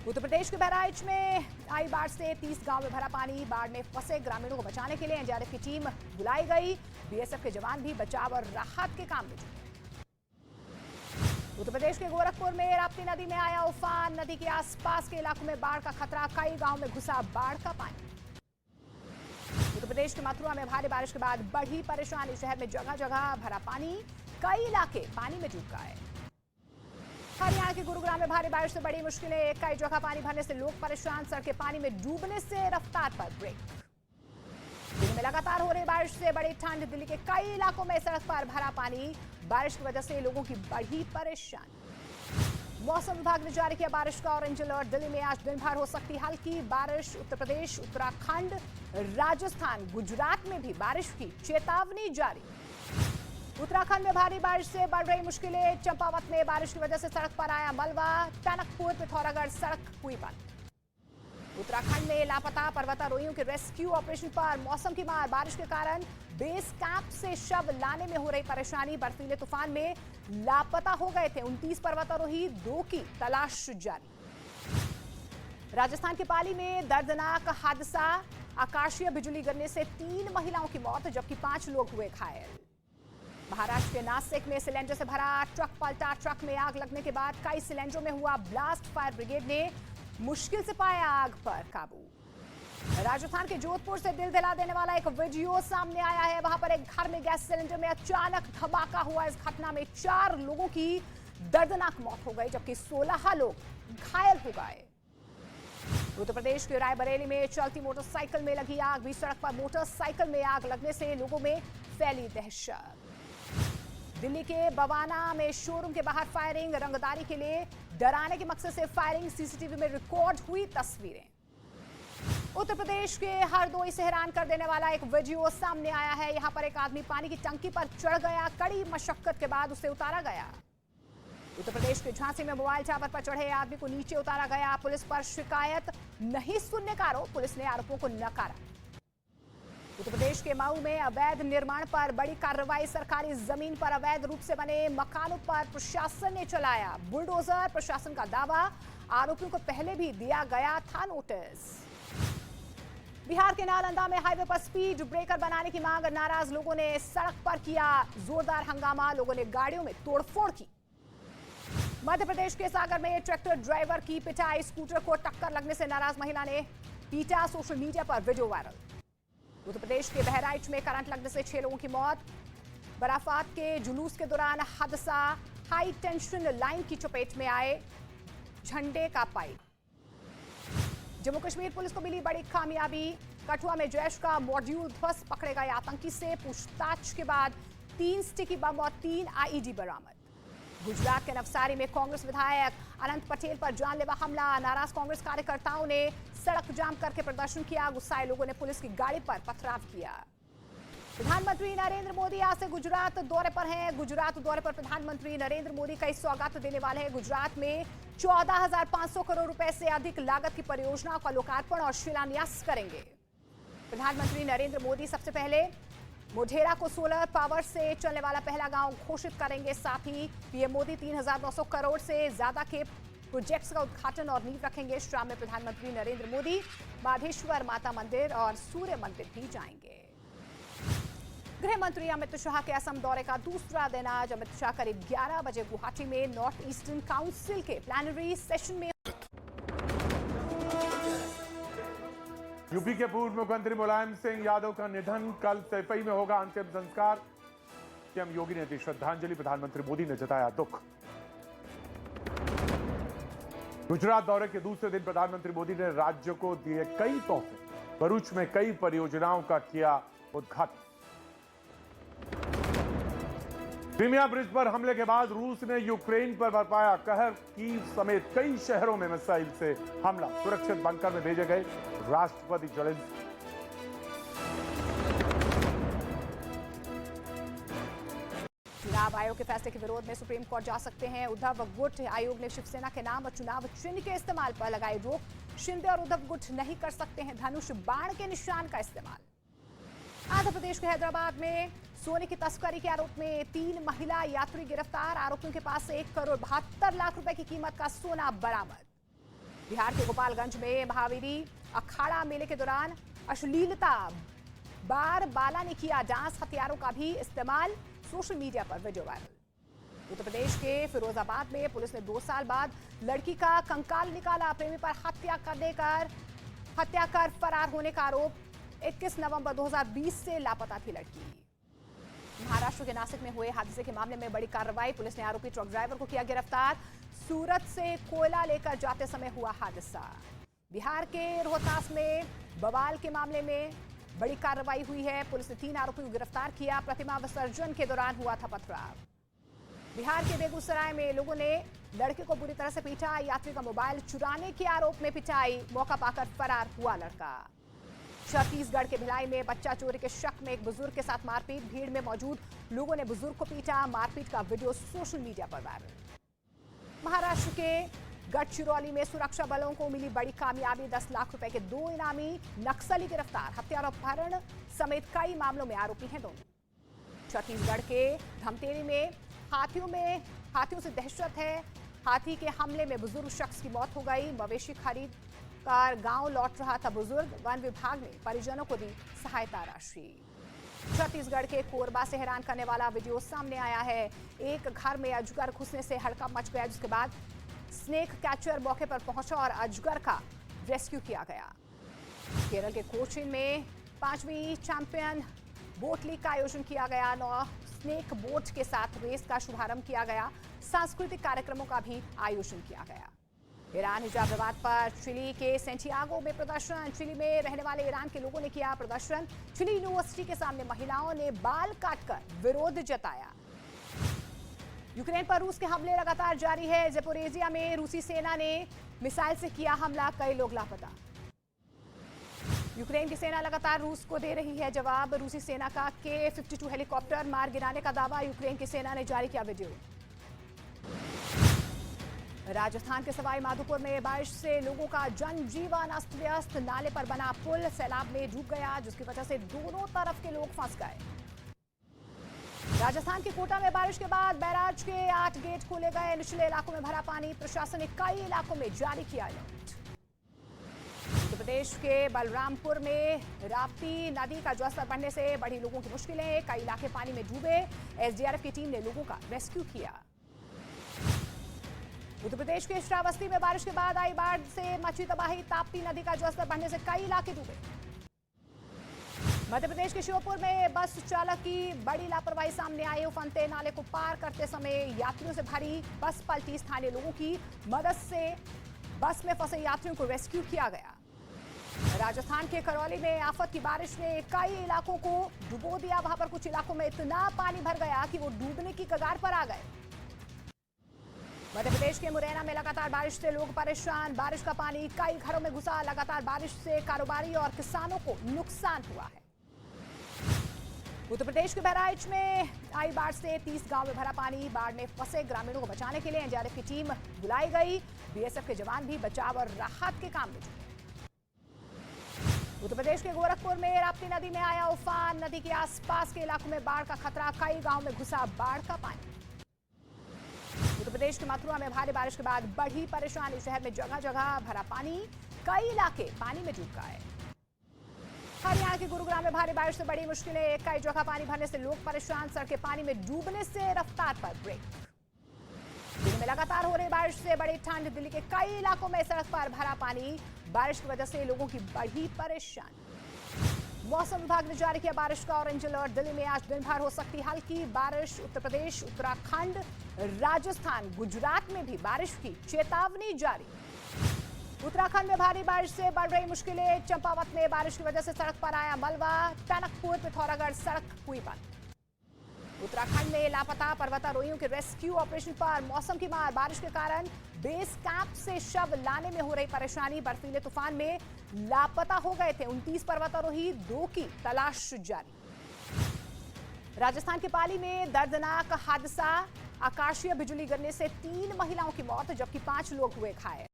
उत्तर प्रदेश के बहराइच में आई बाढ़ से 30 गांव में भरा पानी। बाढ़ में फंसे ग्रामीणों को बचाने के लिए एनडीआरएफ की टीम बुलाई गई। बीएसएफ के जवान भी बचाव और राहत के काम में जुटे। उत्तर प्रदेश के गोरखपुर में राप्ती नदी में आया उफान। नदी के आसपास के इलाकों में बाढ़ का खतरा। कई गांव में घुसा बाढ़ का पानी। उत्तर प्रदेश के मथुरा में भारी बारिश के बाद बढ़ी परेशानी। शहर में जगह जगह भरा पानी। कई इलाके पानी में डूब गए। हरियाणा के गुरुग्राम में भारी बारिश से बड़ी मुश्किलें। कई जगह पानी भरने से लोग परेशान। सड़कें पानी में डूबने से रफ्तार पर ब्रेक। दिल्ली में लगातार हो रही बारिश से बड़ी ठंड। दिल्ली के कई इलाकों में सड़क पर भरा पानी। बारिश की वजह से लोगों की बढ़ी परेशानी। मौसम विभाग ने जारी किया बारिश का ऑरेंज अलर्ट। दिल्ली में आज दिन भर हो सकती हल्की बारिश। उत्तर प्रदेश, उत्तराखंड, राजस्थान, गुजरात में भी बारिश की चेतावनी जारी। उत्तराखंड में भारी बारिश से बढ़ रही मुश्किलें। चंपावत में बारिश की वजह से सड़क पर आया मलबा। टनकपुर पिथौरागढ़ सड़क हुई बंद। उत्तराखंड में लापता पर्वतारोहियों के रेस्क्यू ऑपरेशन पर मौसम की मार। बारिश के कारण बेस कैंप से शव लाने में हो रही परेशानी। बर्फीले तूफान में लापता हो गए थे 29 पर्वतारोही। 2 की तलाश जारी। राजस्थान के पाली में दर्दनाक हादसा। आकाशीय बिजली गिरने से 3 महिलाओं की मौत, जबकि 5 लोग हुए घायल। महाराष्ट्र के नासिक में सिलेंडर से भरा ट्रक पलटा। ट्रक में आग लगने के बाद कई सिलेंडरों में हुआ ब्लास्ट। फायर ब्रिगेड ने मुश्किल से पाया आग पर काबू। राजस्थान के जोधपुर से दिल दिला देने वाला एक वीडियो सामने आया है। वहां पर एक घर में गैस सिलेंडर में अचानक धमाका हुआ। इस घटना में 4 लोगों की दर्दनाक मौत हो गई, जबकि 16 लोग घायल हो गए। उत्तर प्रदेश के रायबरेली में चलती मोटरसाइकिल में लगी आग। बीच सड़क पर मोटरसाइकिल में आग लगने से लोगों में फैली दहशत। दिल्ली के बवाना में शोरूम के बाहर फायरिंग, रंगदारी के लिए डराने के मकसद से फायरिंग, सीसीटीवी में रिकॉर्ड हुई तस्वीरें। उत्तर प्रदेश के हरदोई से हैरान कर देने वाला एक वीडियो सामने आया है। यहां पर एक आदमी पानी की टंकी पर चढ़ गया, कड़ी मशक्कत के बाद उसे उतारा गया। उत्तर प्रदेश के झांसी में मोबाइल टावर पर चढ़े आदमी को नीचे उतारा गया। पुलिस पर शिकायत नहीं सुनने का आरोप, पुलिस ने आरोपों को नकारा। उत्तर प्रदेश के मऊ में अवैध निर्माण पर बड़ी कार्रवाई। सरकारी जमीन पर अवैध रूप से बने मकानों पर प्रशासन ने चलाया बुलडोजर। प्रशासन का दावा, आरोपियों को पहले भी दिया गया था नोटिस। बिहार के नालंदा में हाईवे पर स्पीड ब्रेकर बनाने की मांग, नाराज लोगों ने सड़क पर किया जोरदार हंगामा। लोगों ने गाड़ियों में तोड़फोड़ की। मध्य प्रदेश के सागर में ट्रैक्टर ड्राइवर की पिटाई, स्कूटर को टक्कर लगने से नाराज महिला ने पीटा, सोशल मीडिया पर वीडियो वायरल। उत्तर प्रदेश के बहराइच में करंट लगने से 6 लोगों की मौत। बराफात के जुलूस के दौरान हादसा, हाई टेंशन लाइन की चपेट में आए झंडे का पाइप। जम्मू कश्मीर पुलिस को मिली बड़ी कामयाबी। कठुआ में जैश का मॉड्यूल ध्वस्त, पकड़े गए आतंकी से पूछताछ के बाद 3 स्टिकी बम और 3 आईईडी बरामद। गुजरात के नवसारी में कांग्रेस विधायक अनंत पटेल पर जानलेवा हमला, नाराज कांग्रेस कार्यकर्ताओं ने सड़क जाम करके प्रदर्शन किया। गुस्साए लोगों ने पुलिस की गाड़ी पर पथराव किया। प्रधानमंत्री नरेंद्र मोदी आज से गुजरात दौरे पर हैं। गुजरात दौरे पर प्रधानमंत्री नरेंद्र मोदी कई सौगात देने वाले हैं। गुजरात में 14,500 करोड़ रुपए से अधिक लागत की परियोजनाओं का लोकार्पण और शिलान्यास करेंगे। प्रधानमंत्री नरेंद्र मोदी सबसे पहले मोढेरा को सोलर पावर से चलने वाला पहला गांव घोषित करेंगे। साथ ही पीएम मोदी 3,900 करोड़ से ज्यादा के प्रोजेक्ट्स का उद्घाटन और नींव रखेंगे। शाम में प्रधानमंत्री नरेंद्र मोदी माधेश्वर माता मंदिर और सूर्य मंदिर भी जाएंगे। गृह मंत्री अमित शाह के असम दौरे का दूसरा दिन आज। अमित शाह करीब 11 बजे गुवाहाटी में नॉर्थ ईस्टर्न काउंसिल के प्लानरी सेशन में। यूपी के पूर्व मुख्यमंत्री मुलायम सिंह यादव का निधन, कल सैफई में होगा अंतिम संस्कार। सीएम योगी ने दी श्रद्धांजलि, प्रधानमंत्री मोदी ने जताया दुख। गुजरात दौरे के दूसरे दिन प्रधानमंत्री मोदी ने राज्य को दिए कई तोहफे, भरूच में कई परियोजनाओं का किया उद्घाटन। क्रीमिया ब्रिज पर हमले के बाद रूस ने यूक्रेन पर बरपाया कहर, कीव समेत कई शहरों में मिसाइल से हमला, सुरक्षित बंकर में भेजे गए राष्ट्रपति जेलेंस्की। चुनाव आयोग के फैसले के विरोध में सुप्रीम कोर्ट जा सकते हैं उद्धव गुट। आयोग ने शिवसेना के नाम और चुनाव चिन्ह के इस्तेमाल पर लगाई रोक। शिंदे और उद्धव गुट नहीं कर सकते हैं धनुष बाण के निशान का इस्तेमाल। आंध्र प्रदेश के हैदराबाद में सोने की तस्करी के आरोप में 3 महिला यात्री गिरफ्तार। आरोपियों के पास से 1,72,00,000 रुपए की कीमत का सोना बरामद। बिहार के गोपालगंज में महावीरी अखाड़ा मेले के दौरान अश्लीलता बार बाला ने किया डांस, हथियारों का भी इस्तेमाल, सोशल मीडिया पर वीडियो वायरल। उत्तर प्रदेश के फिरोजाबाद में पुलिस ने 2 साल बाद लड़की का कंकाल निकाला। प्रेमी पर हत्या कर फरार होने का आरोप। 21 नवंबर 2020 से लापता थी लड़की। महाराष्ट्र के नासिक में हुए हादसे के मामले में बड़ी कार्रवाई। पुलिस ने आरोपी ट्रक ड्राइवर को किया गिरफ्तार। सूरत से कोयला लेकर जाते समय हुआ हादसा। बिहार के रोहतास में बवाल के मामले में बड़ी कार्रवाई हुई है। पुलिस ने 3 आरोपियों को गिरफ्तार किया। प्रतिमा विसर्जन के दौरान हुआ था पथराव। बिहार के बेगूसराय में लोगों ने लड़के को बुरी तरह से पीटा। यात्री का मोबाइल चुराने के आरोप में पिटाई, मौका पाकर फरार हुआ लड़का। छत्तीसगढ़ के भिलाई में बच्चा चोरी के शक में एक बुजुर्ग के साथ मारपीट। भीड़ में मौजूद लोगों ने बुजुर्ग को पीटा। मारपीट का वीडियो सोशल मीडिया पर वायरल। महाराष्ट्र के गढ़चिरौली में सुरक्षा बलों को मिली बड़ी कामयाबी। 10 लाख रुपए के 2 इनामी नक्सली गिरफ्तार। हत्या और अपहरण समेत कई मामलों में आरोपी हैं दोनों। छत्तीसगढ़ के धमतेरी में हाथियों से दहशत है। हाथी के हमले में बुजुर्ग शख्स की मौत हो गई। मवेशी खरीद कर गांव लौट रहा था बुजुर्ग। वन विभाग ने परिजनों को दी सहायता राशि। छत्तीसगढ़ के कोरबा से हैरान करने वाला वीडियो सामने आया है। एक घर में अजगर घुसने से हड़कंप मच गया, जिसके बाद स्नेक कैचर मौके पर पहुंचा और अजगर का रेस्क्यू किया गया। केरल के कोचीन में 5वीं चैंपियन बोट लीग का आयोजन किया गया। 9 स्नेक बोट के साथ रेस का शुभारंभ किया गया। सांस्कृतिक कार्यक्रमों का भी आयोजन किया गया। ईरान हिजाब विवाद पर चिली के सेंटियागो में प्रदर्शन। चिली में रहने वाले ईरान के लोगों ने किया प्रदर्शन। चिली यूनिवर्सिटी के सामने महिलाओं ने बाल काटकर विरोध जताया। यूक्रेन पर रूस के हमले लगातार जारी है। ज़पोरिजिया में रूसी सेना ने मिसाइल से किया हमला, कई लोग लापता। यूक्रेन की सेना लगातार रूस को दे रही है जवाब। रूसी सेना का K-52 हेलीकॉप्टर मार गिराने का दावा, यूक्रेन की सेना ने जारी किया वीडियो। राजस्थान के सवाई माधोपुर में बारिश से लोगों का जनजीवन अस्त व्यस्त। नाले पर बना पुल सैलाब में डूब गया, जिसकी वजह से दोनों तरफ के लोग फंस गए। राजस्थान के कोटा में बारिश के बाद बैराज के 8 गेट खोले गए। निचले इलाकों में भरा पानी, प्रशासन ने कई इलाकों में जारी किया अलर्ट। उत्तर प्रदेश के बलरामपुर में राप्ती नदी का जलस्तर बढ़ने से बढ़ी लोगों की मुश्किलें, कई इलाके पानी में डूबे। एसडीआरएफ की टीम ने लोगों का रेस्क्यू किया। उत्तर प्रदेश के श्रावस्ती में बारिश के बाद आई बाढ़ से मची तबाही, ताप्ती नदी का जलस्तर बढ़ने से कई इलाके डूबे। मध्य प्रदेश के श्योपुर में बस चालक की बड़ी लापरवाही सामने आई। उफनते नाले को पार करते समय यात्रियों से भरी बस पलटी। स्थानीय लोगों की मदद से बस में फंसे यात्रियों को रेस्क्यू किया गया। राजस्थान के करौली में आफत की बारिश ने कई इलाकों को डुबो दिया। वहां पर कुछ इलाकों में इतना पानी भर गया कि वो डूबने की कगार पर आ गए। मध्य प्रदेश के मुरैना में लगातार बारिश से लोग परेशान। बारिश का पानी कई घरों में घुसा। लगातार बारिश से कारोबारी और किसानों को नुकसान हुआ है। उत्तर प्रदेश के बहराइच में आई बाढ़ से 30 गांव में भरा पानी। बाढ़ में फंसे ग्रामीणों को बचाने के लिए एनडीआरएफ की टीम बुलाई गई। बीएसएफ के जवान भी बचाव और राहत के काम में जुटे। उत्तर प्रदेश के गोरखपुर में राप्ती नदी में आया उफान। नदी के आसपास के इलाकों में बाढ़ का खतरा, कई गांव में घुसा बाढ़ का पानी। उत्तर प्रदेश के मथुरा में भारी बारिश के बाद बढ़ी परेशानी। शहर में जगह जगह भरा पानी, कई इलाके पानी में डूब गए। हरियाणा के गुरुग्राम में भारी बारिश से बड़ी मुश्किलें, कई जगह पानी भरने से लोग परेशान। सड़कें पानी में डूबने से रफ्तार पर ब्रेक। दिल्ली में लगातार हो रही बारिश से बड़ी ठंड। दिल्ली के कई इलाकों में सड़क पर भरा पानी। बारिश की वजह से लोगों की बढ़ी परेशानी। मौसम विभाग ने जारी किया बारिश का ऑरेंज अलर्ट। दिल्ली में आज दिन भर हो सकती हल्की बारिश। उत्तर प्रदेश, उत्तराखंड, राजस्थान, गुजरात में भी बारिश की चेतावनी जारी। उत्तराखंड में भारी बारिश से बढ़ रही मुश्किलें। चंपावत में बारिश की वजह से सड़क पर आया मलबा। टनकपुर पिथौरागढ़ सड़क हुई बंद। उत्तराखंड में लापता पर्वतारोहियों के रेस्क्यू ऑपरेशन पर मौसम की मार। बारिश के कारण बेस कैंप से शव लाने में हो रही परेशानी। बर्फीले तूफान में लापता हो गए थे 29 पर्वतारोही, 2 की तलाश जारी। राजस्थान के पाली में दर्दनाक हादसा। आकाशीय बिजली गिरने से 3 महिलाओं की मौत, जबकि 5 लोग हुए घायल।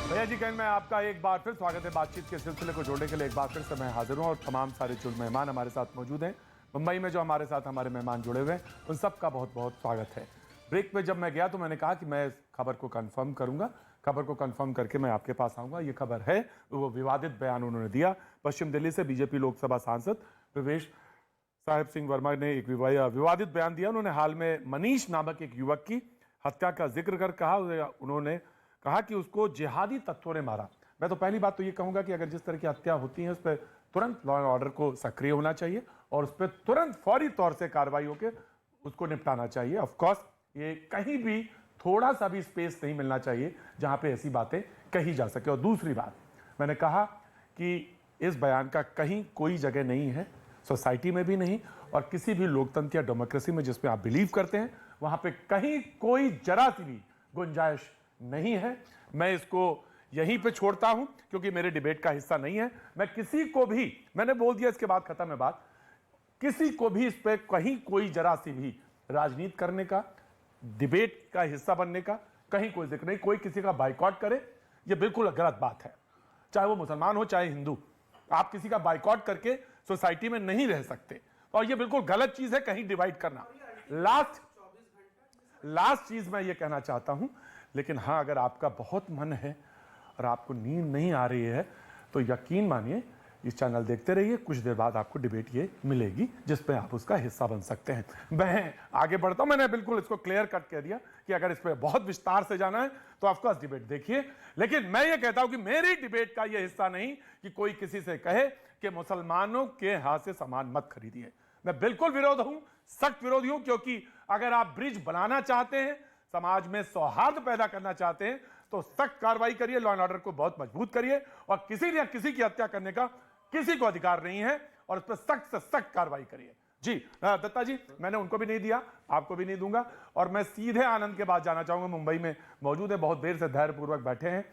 भैया जी कहने में आपका एक बार फिर स्वागत है। बातचीत के सिलसिले को जोड़ने के लिए एक बार फिर से मैं हाजिर हूं और तमाम सारे जो मेहमान हमारे साथ मौजूद हैं मुंबई में, जो हमारे साथ हमारे मेहमान जुड़े हुए हैं, उन सब का बहुत बहुत स्वागत है। ब्रेक पे जब मैं गया तो मैंने कहा कि मैं इस खबर को कंफर्म करूंगा, खबर को कंफर्म करके मैं आपके पास आऊंगा। ये खबर है, वो विवादित बयान उन्होंने दिया। पश्चिम दिल्ली से बीजेपी लोकसभा सांसद प्रवेश साहिब सिंह वर्मा ने एक विवादित बयान दिया। उन्होंने हाल में मनीष नामक एक युवक की हत्या का जिक्र कर कहा, उन्होंने कहा कि उसको जिहादी तत्वों ने मारा। मैं तो पहली बात तो ये कहूंगा कि अगर जिस तरह की हत्या होती है उस पर तुरंत लॉ एंड ऑर्डर को सक्रिय होना चाहिए और उस पर तुरंत फौरी तौर से कार्रवाई होकर उसको निपटाना चाहिए। ऑफ कोर्स ये कहीं भी थोड़ा सा भी स्पेस नहीं मिलना चाहिए जहां पे ऐसी बातें कही जा सके। और दूसरी बात, मैंने कहा कि इस बयान का कहीं कोई जगह नहीं है, सोसाइटी में भी नहीं, और किसी भी लोकतंत्र या डेमोक्रेसी में जिसमें आप बिलीव करते हैं वहां पे कहीं कोई जरा सी भी गुंजाइश नहीं है। मैं इसको यहीं पे छोड़ता हूं क्योंकि मेरे डिबेट का हिस्सा नहीं है। मैं किसी को भी, मैंने बोल दिया, इसके बाद खत्म है बात, किसी को भी इस पे कहीं कोई जरा सी भी राजनीति करने का, डिबेट का हिस्सा बनने का कहीं कोई जिक्र नहीं। कोई किसी का बाइकॉट करे, ये बिल्कुल गलत बात है, चाहे वो मुसलमान हो चाहे हिंदू। आप किसी का बाइकॉट करके सोसाइटी में नहीं रह सकते और ये बिल्कुल गलत चीज है कहीं डिवाइड करना। लास्ट चीज मैं ये कहना चाहता हूं, लेकिन हाँ, अगर आपका बहुत मन है और आपको नींद नहीं आ रही है तो यकीन मानिए इस चैनल देखते रहिए, कुछ देर बाद आपको डिबेट ये मिलेगी जिस पे आप उसका हिस्सा बन सकते हैं। मैं आगे बढ़ता हूं, मैंने बिल्कुल इसको क्लियर कट कह दिया कि अगर इस पे बहुत विस्तार से जाना है तो ऑफकोर्स डिबेट देखिए, लेकिन मैं ये कहता हूं कि मेरी डिबेट का ये हिस्सा नहीं कि कोई किसी से कहे कि मुसलमानों के हाथ से सामान मत खरीदिए। मैं बिल्कुल विरोध हूं, सख्त विरोधी हूं, क्योंकि अगर आप ब्रिज बनाना चाहते हैं, समाज में सौहार्द पैदा करना चाहते हैं, तो सख्त कार्रवाई करिए, लॉ एंड ऑर्डर को बहुत मजबूत करिए, और किसी ने किसी की हत्या करने का किसी को अधिकार नहीं है, और उस पर सख्त से सख्त कार्रवाई करिए। जी दत्ता जी, मैंने उनको भी नहीं दिया, आपको भी नहीं दूंगा, और मैं सीधे आनंद के बाद जाना चाहूंगा। मुंबई में मौजूद है, बहुत देर से धैर्यपूर्वक बैठे हैं।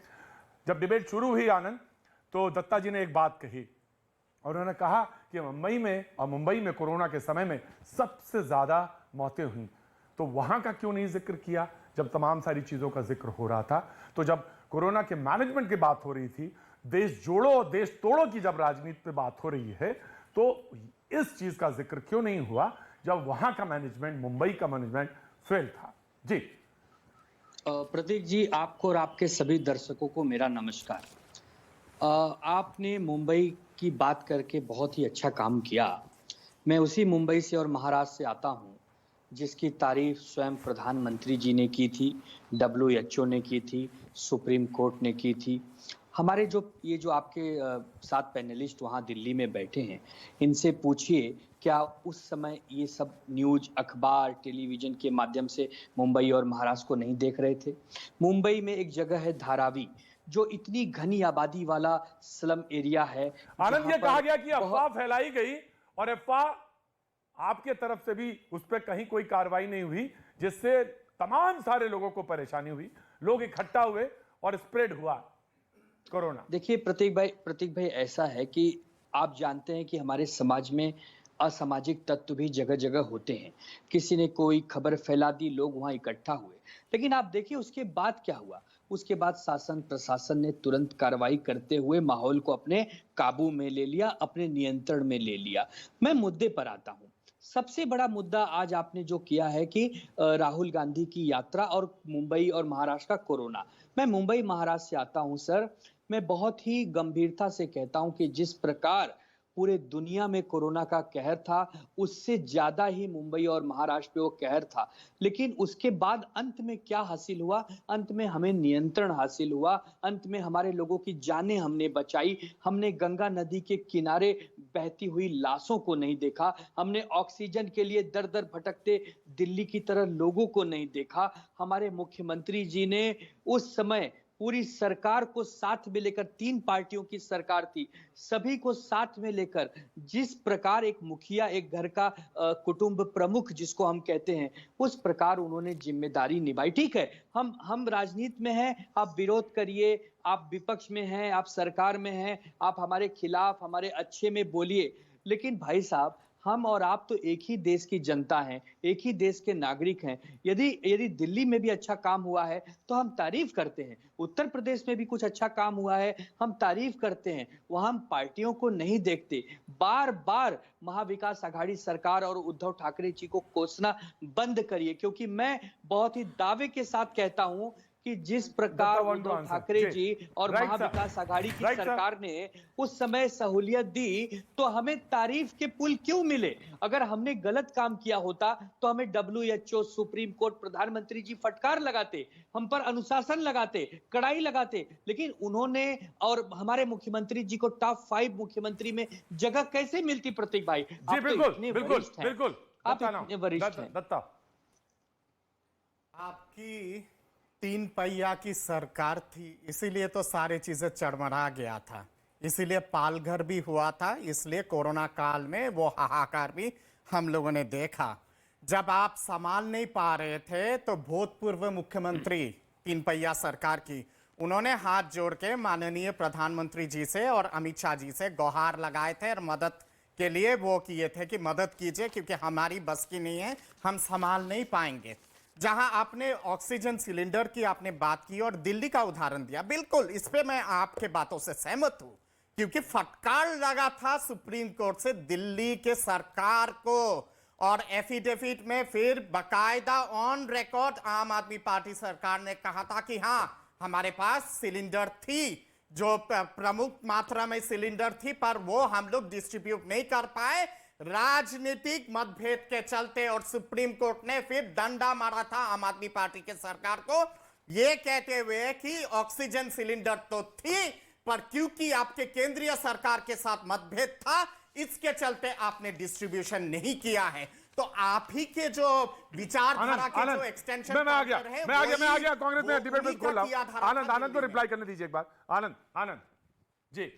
जब डिबेट शुरू हुई आनंद, तो दत्ता जी ने एक बात कही, और उन्होंने कहा कि मुंबई में कोरोना के समय में सबसे ज्यादा मौतें हुई, तो वहां का क्यों नहीं जिक्र किया जब तमाम सारी चीजों का जिक्र हो रहा था? तो जब कोरोना के मैनेजमेंट की बात हो रही थी, देश जोड़ो देश तोड़ो की जब राजनीति पे बात हो रही है, तो इस चीज का जिक्र क्यों नहीं हुआ जब वहां का मैनेजमेंट, मुंबई का मैनेजमेंट फेल था? जी प्रतीक जी, आपको और आपके सभी दर्शकों को मेरा नमस्कार। आपने मुंबई की बात करके बहुत ही अच्छा काम किया। मैं उसी मुंबई से और महाराष्ट्र से आता हूं जिसकी तारीफ स्वयं प्रधानमंत्री जी ने की थी, WHO ने की थी, सुप्रीम कोर्ट ने की थी। हमारे जो आपके साथ पैनलिस्ट वहाँ दिल्ली में बैठे हैं, इनसे पूछिए क्या उस समय ये सब न्यूज, अखबार, टेलीविजन के माध्यम से मुंबई और महाराष्ट्र को नहीं देख रहे थे? मुंबई में एक जगह है धारावी, जो इतनी घनी आबादी वाला स्लम एरिया है। आनंद, ये कहा गया कि अफवाह फैलाई गई, और अफवाह आपके तरफ से भी उस पर कहीं कोई कार्रवाई नहीं हुई, जिससे तमाम सारे लोगों को परेशानी हुई, लोग इकट्ठा हुए और स्प्रेड हुआ कोरोना। देखिए प्रतीक भाई, ऐसा है कि आप जानते हैं कि हमारे समाज में असामाजिक तत्व भी जगह जगह होते हैं। किसी ने कोई खबर फैला दी, लोग वहां इकट्ठा हुए, लेकिन आप देखिए उसके बाद क्या हुआ। उसके बाद शासन प्रशासन ने तुरंत कार्रवाई करते हुए माहौल को अपने काबू में ले लिया, अपने नियंत्रण में ले लिया। मैं मुद्दे पर आता हूं। सबसे बड़ा मुद्दा आज आपने जो किया है कि राहुल गांधी की यात्रा और मुंबई और महाराष्ट्र का कोरोना। मैं मुंबई महाराष्ट्र से आता हूं सर। मैं बहुत ही गंभीरता से कहता हूं कि जिस प्रकार पूरे दुनिया में कोरोना का कहर था, उससे ज्यादा ही मुंबई और महाराष्ट्र पे वो कहर था। लेकिन उसके बाद अंत में क्या हासिल हुआ? अंत में हमें नियंत्रण हासिल हुआ। अंत में हमारे लोगों की जानें हमने बचाई। हमने गंगा नदी के किनारे बहती हुई लाशों को नहीं देखा। हमने ऑक्सीजन के लिए दर दर भटकते दिल्ली की तरह लोगों को नहीं देखा। हमारे मुख्यमंत्री जी ने उस समय पूरी सरकार को साथ में लेकर, 3 पार्टियों की सरकार थी, सभी को साथ में लेकर जिस प्रकार एक मुखिया, एक घर का कुटुंब प्रमुख जिसको हम कहते हैं, उस प्रकार उन्होंने जिम्मेदारी निभाई। ठीक है, हम राजनीति में हैं, आप विरोध करिए, आप विपक्ष में हैं, आप सरकार में हैं, आप हमारे खिलाफ, हमारे अच्छे में बोलिए, लेकिन भाई साहब हम और आप तो एक ही देश की जनता हैं, एक ही देश के नागरिक हैं। यदि दिल्ली में भी अच्छा काम हुआ है तो हम तारीफ करते हैं, उत्तर प्रदेश में भी कुछ अच्छा काम हुआ है हम तारीफ करते हैं, वहां हम पार्टियों को नहीं देखते। बार बार महाविकास आघाड़ी सरकार और उद्धव ठाकरे जी को कोसना बंद करिए, क्योंकि मैं बहुत ही दावे के साथ कहता हूं कि जिस प्रकार उद्धव ठाकरे जी और महाविकास आघाड़ी की सरकार ने उस समय सहूलियत दी, तो हमें तारीफ के पुल क्यों मिले? अगर हमने गलत काम किया होता तो हमें WHO, सुप्रीम कोर्ट, प्रधानमंत्री जी फटकार लगाते, हम पर अनुशासन लगाते, कड़ाई लगाते, लेकिन उन्होंने और हमारे मुख्यमंत्री जी को टॉप 5 मुख्यमंत्री में जगह कैसे मिलती? प्रतीक भाई, जी बिल्कुल, आप इतने वरिष्ठ हैं। दत्ता, आपकी 3 पहिया की सरकार थी, इसीलिए तो सारी चीजें चरमरा गया था, इसीलिए पालघर भी हुआ था, इसलिए कोरोना काल में वो हाहाकार भी हम लोगों ने देखा। जब आप संभाल नहीं पा रहे थे तो भूतपूर्व मुख्यमंत्री 3 पहिया सरकार की, उन्होंने हाथ जोड़ के माननीय प्रधानमंत्री जी से और अमित शाह जी से गुहार लगाए थे और मदद के लिए वो किए थे कि मदद कीजिए, क्योंकि हमारी बस की नहीं है, हम संभाल नहीं पाएंगे। जहां आपने ऑक्सीजन सिलेंडर की आपने बात की और दिल्ली का उदाहरण दिया, बिल्कुल इस पे मैं आपके बातों से सहमत हूं, क्योंकि फटकार लगा था सुप्रीम कोर्ट से दिल्ली के सरकार को, और एफिडेविट में फिर बकायदा ऑन रिकॉर्ड आम आदमी पार्टी सरकार ने कहा था कि हां हमारे पास सिलेंडर थी, जो प्रमुख मात्रा में सिलेंडर थी, पर वो हम लोग डिस्ट्रीब्यूट नहीं कर पाए राजनीतिक मतभेद के चलते, और सुप्रीम कोर्ट ने फिर डंडा मारा था आम आदमी पार्टी के सरकार को, यह कहते हुए कि ऑक्सीजन सिलेंडर तो थी पर क्योंकि आपके केंद्रीय सरकार के साथ मतभेद था, इसके चलते आपने डिस्ट्रीब्यूशन नहीं किया है। तो आप ही के जो विचारधारा के जो एक्सटेंशन मैं आ गया कांग्रेस में डिबेट में खोल रहा हूं। आनंद को रिप्लाई करने दीजिए एक बार। आनंद जी।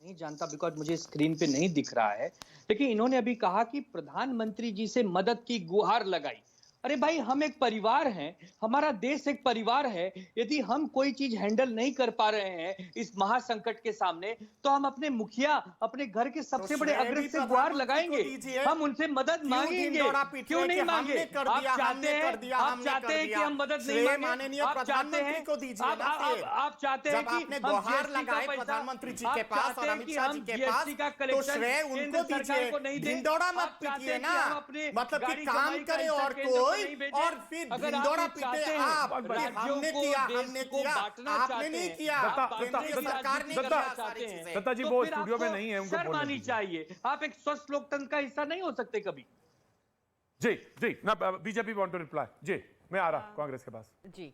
नहीं जानता बिकॉज मुझे स्क्रीन पे नहीं दिख रहा है, लेकिन इन्होंने अभी कहा कि प्रधानमंत्री जी से मदद की गुहार लगाई। अरे भाई, हम एक परिवार हैं, हमारा देश एक परिवार है। यदि हम कोई चीज हैंडल नहीं कर पा रहे हैं इस महासंकट के सामने, तो हम अपने मुखिया, अपने घर के सबसे बड़े अग्रज से गुहार लगाएंगे, हम उनसे मदद मांगेंगे। क्यों नहीं मांगे? आप चाहते हैं कि हम मदद नहीं मांगे? आप चाहते हैं कि हम गुहार लगाए प्रधानमंत्री जी के पास और अमित शाह जी के पास, तो श्रेय उनको दीजिए। ढिंढोरा मत पीटिए ना, मतलब कि काम करे और कोई और फिर ढिंढोरा पीटे आप। हमने किया, आपने नहीं किया, केंद्रीय सरकार ने किया सारी चीजें। दत्ता जी वो स्टूडियो में नहीं है, उनको शर्म आनी चाहिए। आप एक स्वस्थ लोकतंत्र का हिस्सा नहीं हो सकते कभी। जी ना, बीजेपी वांट टू रिप्लाई। जी मैं आ रहा कांग्रेस के पास। जी,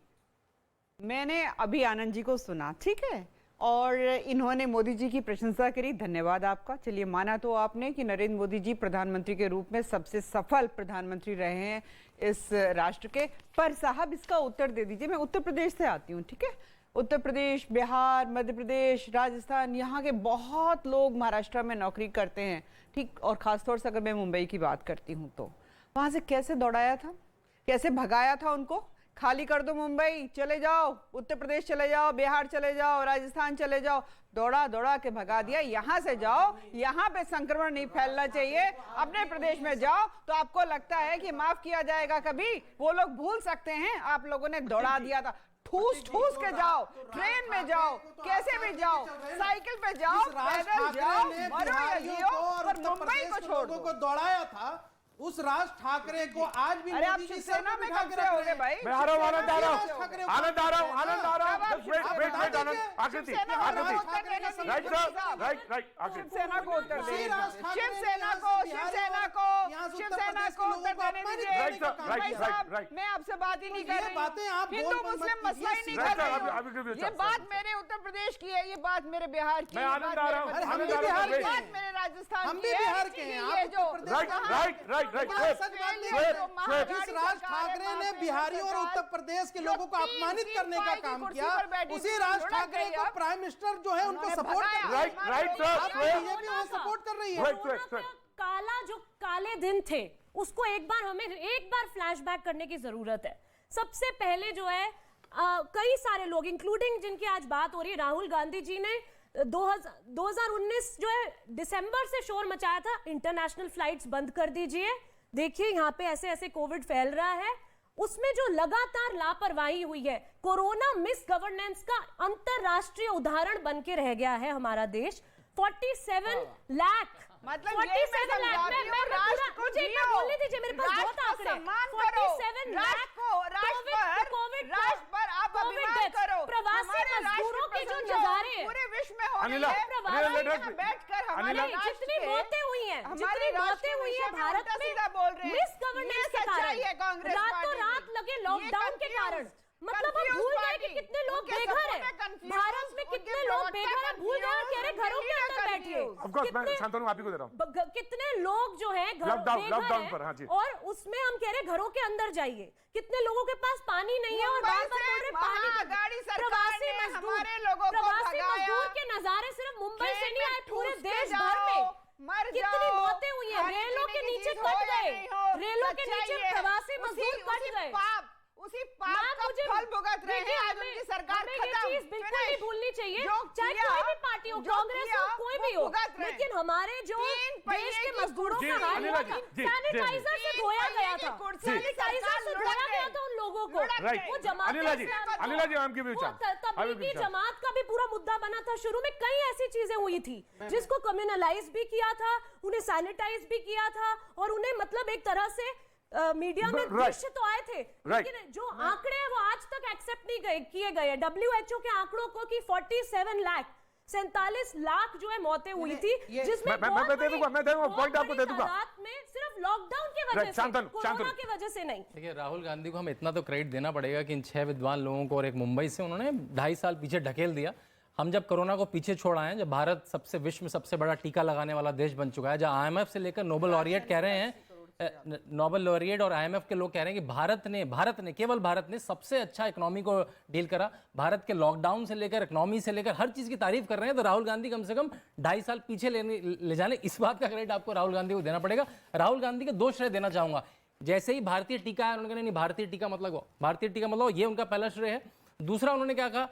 मैंने अभी आनंद जी को सुना, ठीक है, और इन्होंने मोदी जी की प्रशंसा करी, धन्यवाद आपका। चलिए, माना तो आपने कि नरेंद्र मोदी जी प्रधानमंत्री के रूप में सबसे सफल प्रधानमंत्री रहे हैं इस राष्ट्र के। पर साहब, इसका उत्तर दे दीजिए। मैं उत्तर प्रदेश से आती हूँ, ठीक है। उत्तर प्रदेश, बिहार, मध्य प्रदेश, राजस्थान, यहाँ के बहुत लोग महाराष्ट्र में नौकरी करते हैं, ठीक। और खासतौर से अगर मैं मुंबई की बात करती हूँ तो वहाँ से कैसे दौड़ाया था, कैसे भगाया था उनको। खाली कर दो मुंबई, चले जाओ उत्तर प्रदेश, चले जाओ बिहार, चले जाओ राजस्थान, चले जाओ, दौड़ा के भगा दिया। यहाँ से जाओ, यहाँ पे संक्रमण नहीं फैलना चाहिए, अपने प्रदेश में जाओ। तो आपको लगता है कि माफ किया जाएगा कभी? वो लोग भूल सकते हैं, आप लोगों ने दौड़ा दिया था। ठूस के जाओ, ट्रेन में जाओ, कैसे भी जाओ, साइकिल पे जाओ, पैदल जाओ, मरो या जियो, पर मुंबई को छोड़ दो। दौड़ाया था उस राज ठाकरे को आज भी मोदी जी सेना में कब से हो गए भाई? मैं आ रहा हूं, आनंद आ रहा हूं। वेट आकृति, राइट शिवसेना को उत्तर दे, शिवसेना को उत्तर देने दीजिए। मैं आपसे बात ही नहीं कर रही, हिंदू मुस्लिम मसला ही नहीं कर रही। ये बात मेरे उत्तर प्रदेश की है, ये बात मेरे बिहार की है, ये बात मेरे राजस्थान की है। ये जो जिस राज ठाकरे ने बिहारियों और उत्तर प्रदेश के लोगों को अपमानित करने का काम किया, उसी राज ठाकरे को प्राइम मिनिस्टर जो है उनको सपोर्ट कर रही है। काले दिन थे, उसको हमें एक बार फ्लैशबैक करने की जरूरत है। सबसे पहले जो है कई सारे लोग, इंक्लूडिंग जिनकी आज बात हो रही है, राहुल गांधी जी ने 2019 जो है दिसंबर से शोर मचाया था, इंटरनेशनल फ्लाइट्स बंद कर दीजिए, देखिए यहाँ पे ऐसे ऐसे कोविड फैल रहा है। उसमें जो लगातार लापरवाही हुई है, कोरोना मिस गवर्नेंस का अंतरराष्ट्रीय उदाहरण बन के रह गया है हमारा देश। 47 लाख, मतलब 47 लाख में मुझे इतना बोलने दीजिए, मेरे पास बहुत आंकड़े हैं। 47 लाख कोविड प्रवासी मजदूरों के जो नजारे पूरे विश्व में हो रहे हैं, बैठकर हमारी जितनी मौतें हुई हैं, भारत में मिस गवर्नेंस के कारण, रातों रात लगे लॉकडाउन के कारण, मतलब हम भूल गए कि कितने लोग बेघर हैं भारत में, कितने लोग बेघर हैं, भूल गए कि अरे घरों के अंदर बैठिए। कितने लोग जो है लॉकडाउन पर, हाँ जी, और उसमें हम कह रहे घरों के अंदर जाइए। कितने लोगों के पास पानी नहीं है और बार-बार बोल रहे पानी। प्रवासी मजदूर के नजारे सिर्फ मुंबई से नहीं आए, पूरे देश भर में कितनी मौतें हुई है। रेलों के नीचे कट गए, रेलों के नीचे प्रवासी मजदूर कट गए, उसी पाप का फल भुगत रहे हैं आज उनकी सरकार। ये चीज बिल्कुल नहीं भूलनी चाहिए, चाहे कोई भी पार्टी हो, कांग्रेस हो, कोई भी हो, लेकिन हमारे जो देश के मजदूरों का हाल हुआ था, सैनिटाइजर से धोया गया था, सैनिटाइजर से धोया गया था उन लोगों को। वो जमात तबलीगी जमात का भी पूरा मुद्दा बना था। शुरू में कई ऐसी चीजें हुई थी जिसको कम्युनलाइज भी किया था, उन्हें सैनिटाइज भी किया था, और उन्हें मतलब एक तरह से मीडिया में दृश्य तो आए थे, लेकिन जो आंकड़े हैं वो आज तक एक्सेप्ट नहीं किए गए। WHO के आंकड़ों को कि 47 लाख जो है मौतें हुई थी, जिसमें मैं दे दूंगा पॉइंट आपको दे दूंगा, में सिर्फ लॉकडाउन की वजह से, कोरोना की वजह से नहीं। देखिए, राहुल गांधी को हम इतना तो क्रेडिट देना पड़ेगा कि इन 6 विद्वान लोगों को और एक मुंबई से उन्होंने 2.5 साल पीछे ढकेल दिया। हम जब कोरोना को पीछे छोड़ आए हैं, जब भारत सबसे विश्व में सबसे बड़ा टीका लगाने वाला देश बन चुका है, जब IMF से लेकर नोबेल लॉरिएट कह रहे हैं, नोबेल लॉरिएट और IMF के लोग कह रहे हैं कि भारत ने केवल भारत ने सबसे अच्छा इकोनॉमी को डील करा, भारत के लॉकडाउन से लेकर इकोनॉमी से लेकर हर चीज की तारीफ कर रहे हैं, तो राहुल गांधी कम से कम 2.5 साल पीछे ले जाने, इस बात का क्रेडिट आपको राहुल गांधी को देना पड़ेगा। राहुल गांधी के 2 श्रेय देना चाहूंगा। जैसे ही भारतीय टीका है, उन्होंने नहीं भारतीय टीका मतलब ये उनका पहला श्रेय है। दूसरा, उन्होंने क्या कहा,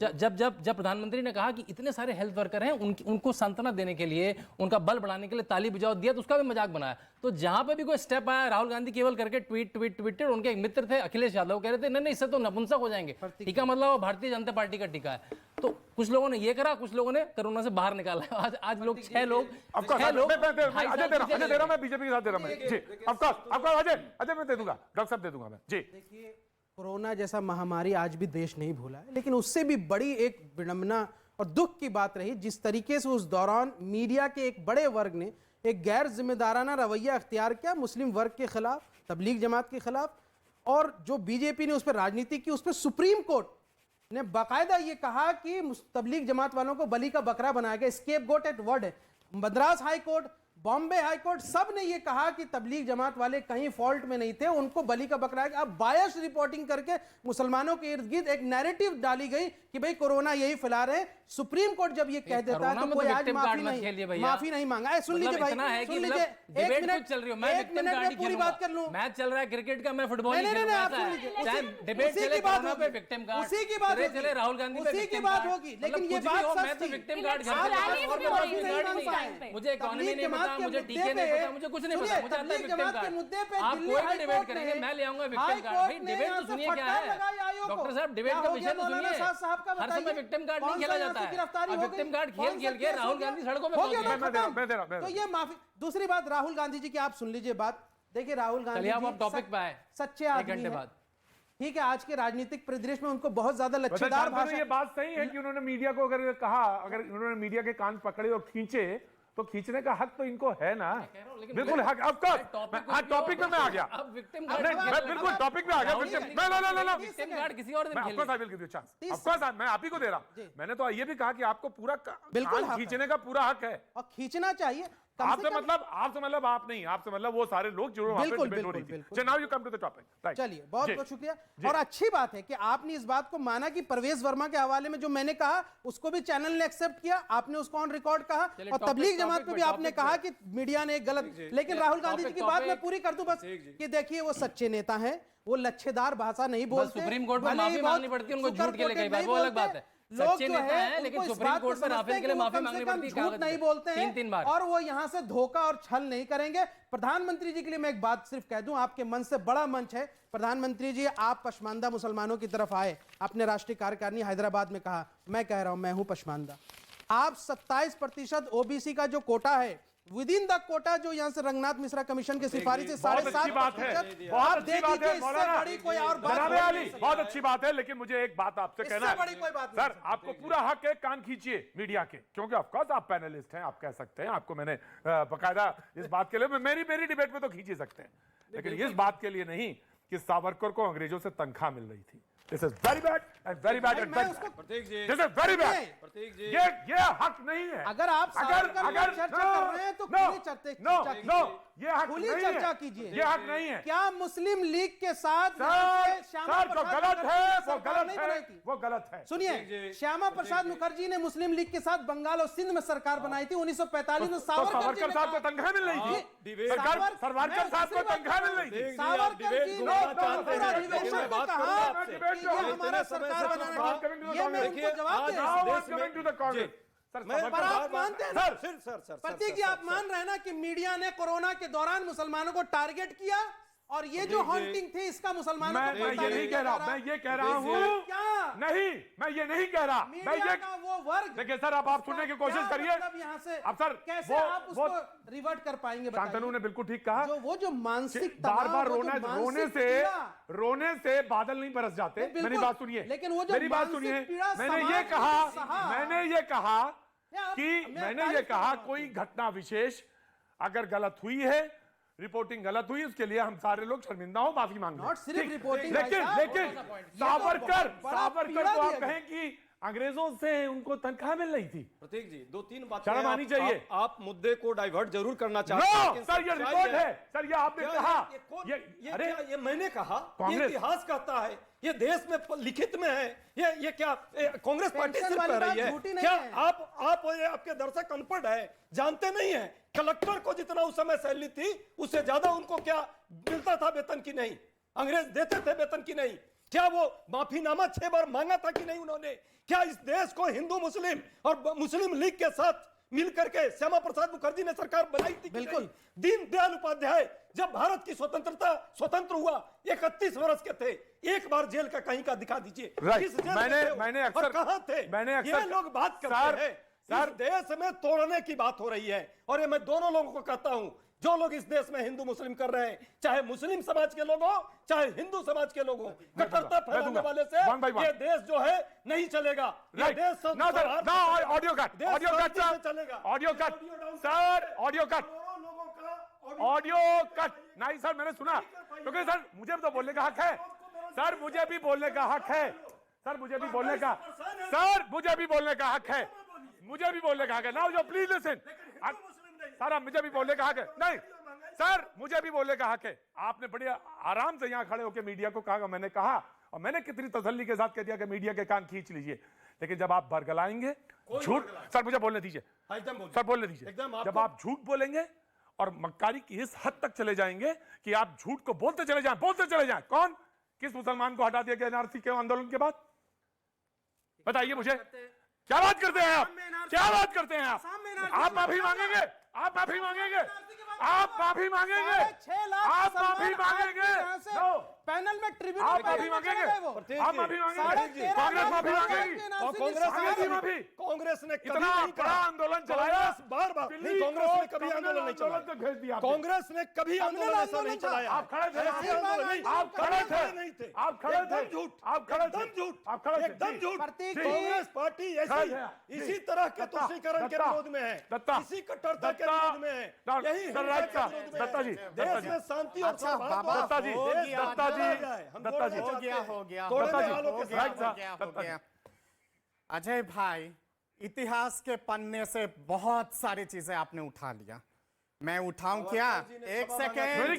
जब प्रधानमंत्री ने कहा कि इतने सारे हेल्थ वर्कर हैं, उनको सांत्वना देने के लिए, उनका बल बढ़ाने के लिए ताली बजाओ दिया, तो उसका भी मजाक बनाया। तो जहां पे भी कोई स्टेप आया, राहुल गांधी केवल करके ट्वीट। उनके एक मित्र थे अखिलेश यादव, कह रहे थे नहीं इससे तो नपुंसक हो जाएंगे, टीका मतलब वो भारतीय जनता पार्टी का टीका है। तो कुछ लोगों ने ये करा, कुछ लोगों ने कोरोना से बाहर निकाला। आज लोग 6 लोग मैं बीजेपी के साथ दे रहा हूं जी, अजय मैं दे दूंगा, डॉक्टर साहब दे दूंगा मैं जी। देखिए, कोरोना जैसा महामारी आज भी देश नहीं भूला है, लेकिन उससे भी बड़ी एक विडंबना और दुख की बात रही जिस तरीके से उस दौरान मीडिया के एक बड़े वर्ग ने एक गैर जिम्मेदाराना रवैया अख्तियार किया मुस्लिम वर्ग के खिलाफ, तबलीग जमात के खिलाफ, और जो बीजेपी ने उस पर राजनीति की, उस पर सुप्रीम कोर्ट ने बाकायदा ये कहा कि तबलीग जमात वालों को बलि का बकरा बनाया गया। स्केप गोट एट वर्ड है। Madras high court, Bombay high court, सब ने ये कहा कि तबलीग जमात वाले कहीं फॉल्ट में नहीं थे, उनको बलि का बकरा। अब बायस रिपोर्टिंग करके मुसलमानों के इर्द गिर्द एक नैरेटिव डाली गई कि भाई कोरोना यही फैला रहे। सुप्रीम कोर्ट जब ये कह देता है तो कोई आज माफी नहीं मांगा। सुन लीजिए भाई, सुन लीजिए, एक मिनट में पूरी बात कर लूं। मैच चल रहा है क्रिकेट का, मैं फुटबॉल उसी की राहुल गांधी उसी की बात होगी, लेकिन ये बात सच थी। मुझे इकोनॉमी नहीं पता, मुझे टीके नहीं पता, मुझे कुछ नहीं पता, मुझे आता है विक्टिम कार्ड। आप कोई भी डिबेट करेंगे, मैं ले आऊंगा विक्टिम कार्ड। भाई डिबेट तो सुनिए क्या है डॉक्टर साहब, डिबेट का विषय तो सुनिए। हर समय विक्टिम कार्ड नहीं खेला जाता है। अब विक्टिम कार्ड खेल के राहुल गांधी सड़कों पे पहुंच गए। तो ये माफी। दूसरी बात, राहुल गांधी जी की आप सुन लीजिए बात। देखिए, राहुल गांधी जी टॉपिक पे आए, सच्चे आदमी हैं। ठीक है, आज के राजनीतिक परिदृश्य में उनको बहुत ज्यादा लच्छेदार भाषा। ये बात सही है कि उन्होंने मीडिया को अगर कहा, अगर उन्होंने मीडिया के कान पकड़े और खींचे, तो खींचने का हक तो इनको है ना। बिल्कुल हक, ऑफ कोर्स। हाँ, टॉपिक में मैं आ गया, बिल्कुल टॉपिक में आ गया। विक्टिम कार्ड किसी और दिन ऑफ कोर्स मैं आप ही को दे रहा हूं। मैंने तो ये भी कहा कि आपको पूरा कान खींचने का पूरा हक है और खींचना चाहिए। आपसे मतलब आप नहीं, आपसे मतलब वो सारे लोग जो वहां पे डिबेट हो रही थी। Now you come to the topic. चलिए, बहुत बहुत शुक्रिया। और अच्छी बात है कि आपने इस बात को माना कि परवेज वर्मा के हवाले में जो मैंने कहा उसको भी चैनल ने एक्सेप्ट किया, आपने उसको ऑन रिकॉर्ड कहा, और तबलीग जमात पे भी आपने कहा कि मीडिया ने गलत। लेकिन राहुल गांधी जी की बात मैं पूरी कर दूं बस, कि देखिए वो सच्चे नेता हैं, वो लच्छेदार भाषा नहीं बोलते। सुप्रीम कोर्ट में माफी मांगनी पड़ती है उनको झूठ के लिए, कई बार वो अलग बात है। लोग जो है लेकिन सुप्रीम कोर्ट पर राफेल के लिए माफी मांगनी पड़ती है, झूठ नहीं बोलते हैं 3 बार, और वो यहाँ से धोखा और छल नहीं करेंगे। प्रधानमंत्री जी के लिए मैं एक बात सिर्फ कह दूं, आपके मन से बड़ा मंच है प्रधानमंत्री जी, आप पशमानदा मुसलमानों की तरफ आए। आपने राष्ट्रीय कार्यकारिणी हैदराबाद में कहा, मैं कह रहा हूं मैं हूं पशमानदा। आप 27% ओबीसी का जो कोटा है, विद इन द कोटा, जो यहाँ से रंगनाथ मिश्रा कमीशन की सिफारिश से 7.5%, बहुत अच्छी बात है मौलाना, कोई और जनाब आली, बहुत अच्छी बात है। लेकिन मुझे एक बात आपसे कहना है सर, आपको पूरा हक है कान खींचिए मीडिया के, क्योंकि ऑफ कोर्स आप पैनलिस्ट हैं, आप कह सकते हैं। आपको मैंने बकायदा इस बात के लिए, मेरी डिबेट में तो खींच ही सकते हैं, लेकिन इस बात के लिए नहीं कि सावरकर को अंग्रेजों से तनख्वाह मिल रही थी। This is very bad and very bad and very bad. This is very bad. ये हक नहीं है। अगर आप अगर चर्चा कर रहे हैं तो ये हक नहीं है। चर्चा कीजिए, ये हक नहीं है। क्या मुस्लिम लीग के साथ सर जो गलत है वो गलत है। सुनिए, श्यामा प्रसाद मुखर्जी ने मुस्लिम लीग के साथ बंगाल और सिंध में सरकार बनाई थी 1945 में। सावरकर साहब को तनख्वाह मिल रही थी, सावरकर साहब को तनख्वाह मिल रही थी। सावरकर जी ने पूरा अधिवेशन में कहा कि ये हमारा सरकार बनाना है। ये मैं उनको जवाब दे रहा हूं। पर आप मानते हैं सर, प्रतीक जी, आप मान रहे हैं ना कि मीडिया ने कोरोना के दौरान मुसलमानों को टारगेट किया, और ये जो हॉन्टिंग थी इसका मुसलमानों को मैं ये नहीं कह रहा, मैं ये कह रहा हूँ नहीं, मैं ये नहीं कह रहा। मैं ये वो वर्ग, देखिए सर, आप सुनने की कोशिश करिए। यहाँ से अब सर कैसे आप उसको रिवर्ट कर पाएंगे? शांतनु ने बिल्कुल ठीक कहा, जो मानसिक बार रोने से बादल नहीं बरस जाते। मेरी बात सुनिए, लेकिन वो जो मेरी बात सुनिए, मैंने ये कहा कोई घटना विशेष अगर गलत हुई है, रिपोर्टिंग गलत हुई, उसके लिए हम सारे लोग शर्मिंदा हो, माफी मांगते हैं। सिर्फ रिपोर्टिंग, लेकिन सावरकर को आप कहें कि अंग्रेजों से उनको तनख्वाह मिल रही थी। प्रतीक जी, 2-3 बातें शर्म आनी चाहिए। आप मुद्दे को डाइवर्ट जरूर करना चाहते हैं, नो लेकिन सर, ये सच्चाई रिपोर्ट है सर, ये आपने कहा। अरे ये मैंने कहा, ये कांग्रेस- इतिहास कहता है, ये देश में लिखित में है। ये क्या कांग्रेस पार्टी पेंशन सिर्फ वाली कह रही बात है झूठी नहीं क्या? है। आप आपके दर्शक अनपढ़ है, जानते नहीं है कलेक्टर को जितना उस समय सैलरी थी उससे ज्यादा उनको क्या मिलता था वेतन की नहीं? अंग्रेज देते थे वेतन की नहीं? क्या वो माफीनामा 6 बार मांगा था कि नहीं उन्होंने? क्या इस देश को हिंदू मुस्लिम और मुस्लिम लीग के साथ मिलकर के श्यामा प्रसाद मुखर्जी ने सरकार बनाई थी? बिल्कुल। दीनदयाल उपाध्याय जब भारत की स्वतंत्र हुआ 31 वर्ष के थे, एक बार जेल का कहीं का दिखा दीजिए। किस जेल में थे वो? मैंने अक्सर और कहां थे? ये लोग बात करते हैं इस देश में तोड़ने की बात हो रही है। और ये मैं दोनों लोगों को कहता हूं, जो लोग इस देश में हिंदू मुस्लिम कर रहे हैं, चाहे मुस्लिम समाज के लोग हो चाहे हिंदू समाज के लोग हो, कट्टरता फैलाने वाले से ये देश जो है नहीं चलेगा। ये देश ऑडियो कट चलेगा। Audio cut sir, audio cut नहीं सर, मैंने सुना, क्योंकि सर मुझे भी तो बोलने का हक है। सर मुझे भी बोलने का हक है। सर मुझे भी बोलने का हक है। नाउ जो प्लीज लिसन सर, मुझे भी बोलने का हक है। नहीं सर, मुझे भी बोलने का हक है। आपने बड़े आराम से यहाँ खड़े होकर मीडिया को कहा, मैंने कहा, और मैंने कितनी तसल्ली के साथ कह दिया कि मीडिया के कान खींच लीजिए, लेकिन जब आप बरगलाएंगे झूठ, सर मुझे बोलने दीजिए, सर बोलने दीजिए, जब आप झूठ बोलेंगे और मक्कारी की इस हद तक चले जाएंगे कि आप झूठ को बोलते चले जाएं। कौन, किस मुसलमान को हटा दिया गया एनआरसी के आंदोलन के बाद? बताइए मुझे, क्या बात करते हैं आप? आप माफी मांगेंगे? पैनल में ट्रिब्यूनल आप माफी मांगेंगे? कांग्रेस माफी मांगेगी? कांग्रेस ने इतना बड़ा आंदोलन चलाया, बार-बार कांग्रेस ने कभी आंदोलन नहीं चलाया। भेज दिया कांग्रेस ने कभी आंदोलन ऐसा नहीं चलाया। आप खड़े थे, एकदम झूठ। कांग्रेस पार्टी इसी तरह के तुष्टीकरण के विरोध में है, इसी कट्टरता के विरोध में है, यही दत्ता जी, देश में शांति और दत्ता जी, अजय भाई, इतिहास के पन्ने से बहुत सारी चीजें आपने उठा लिया, मैं उठाऊं क्या? एक second, very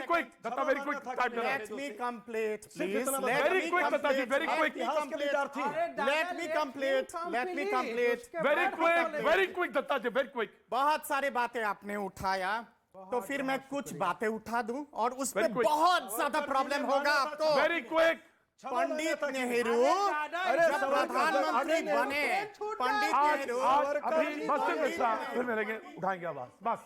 quick Datta, very quick, let me complete please, very quick Datta ji, very quick, very quick Datta ji, very quick. बहुत सारी बातें आपने उठाया, तो फिर मैं कुछ बातें उठा दूं और उस पर बहुत ज्यादा प्रॉब्लम होगा आपको। Very quick. पंडित नेहरू जब प्रधानमंत्री बने, पंडित नेहरू अभी बस फिर मिलेंगे, उठाएंगे आवाज, बस।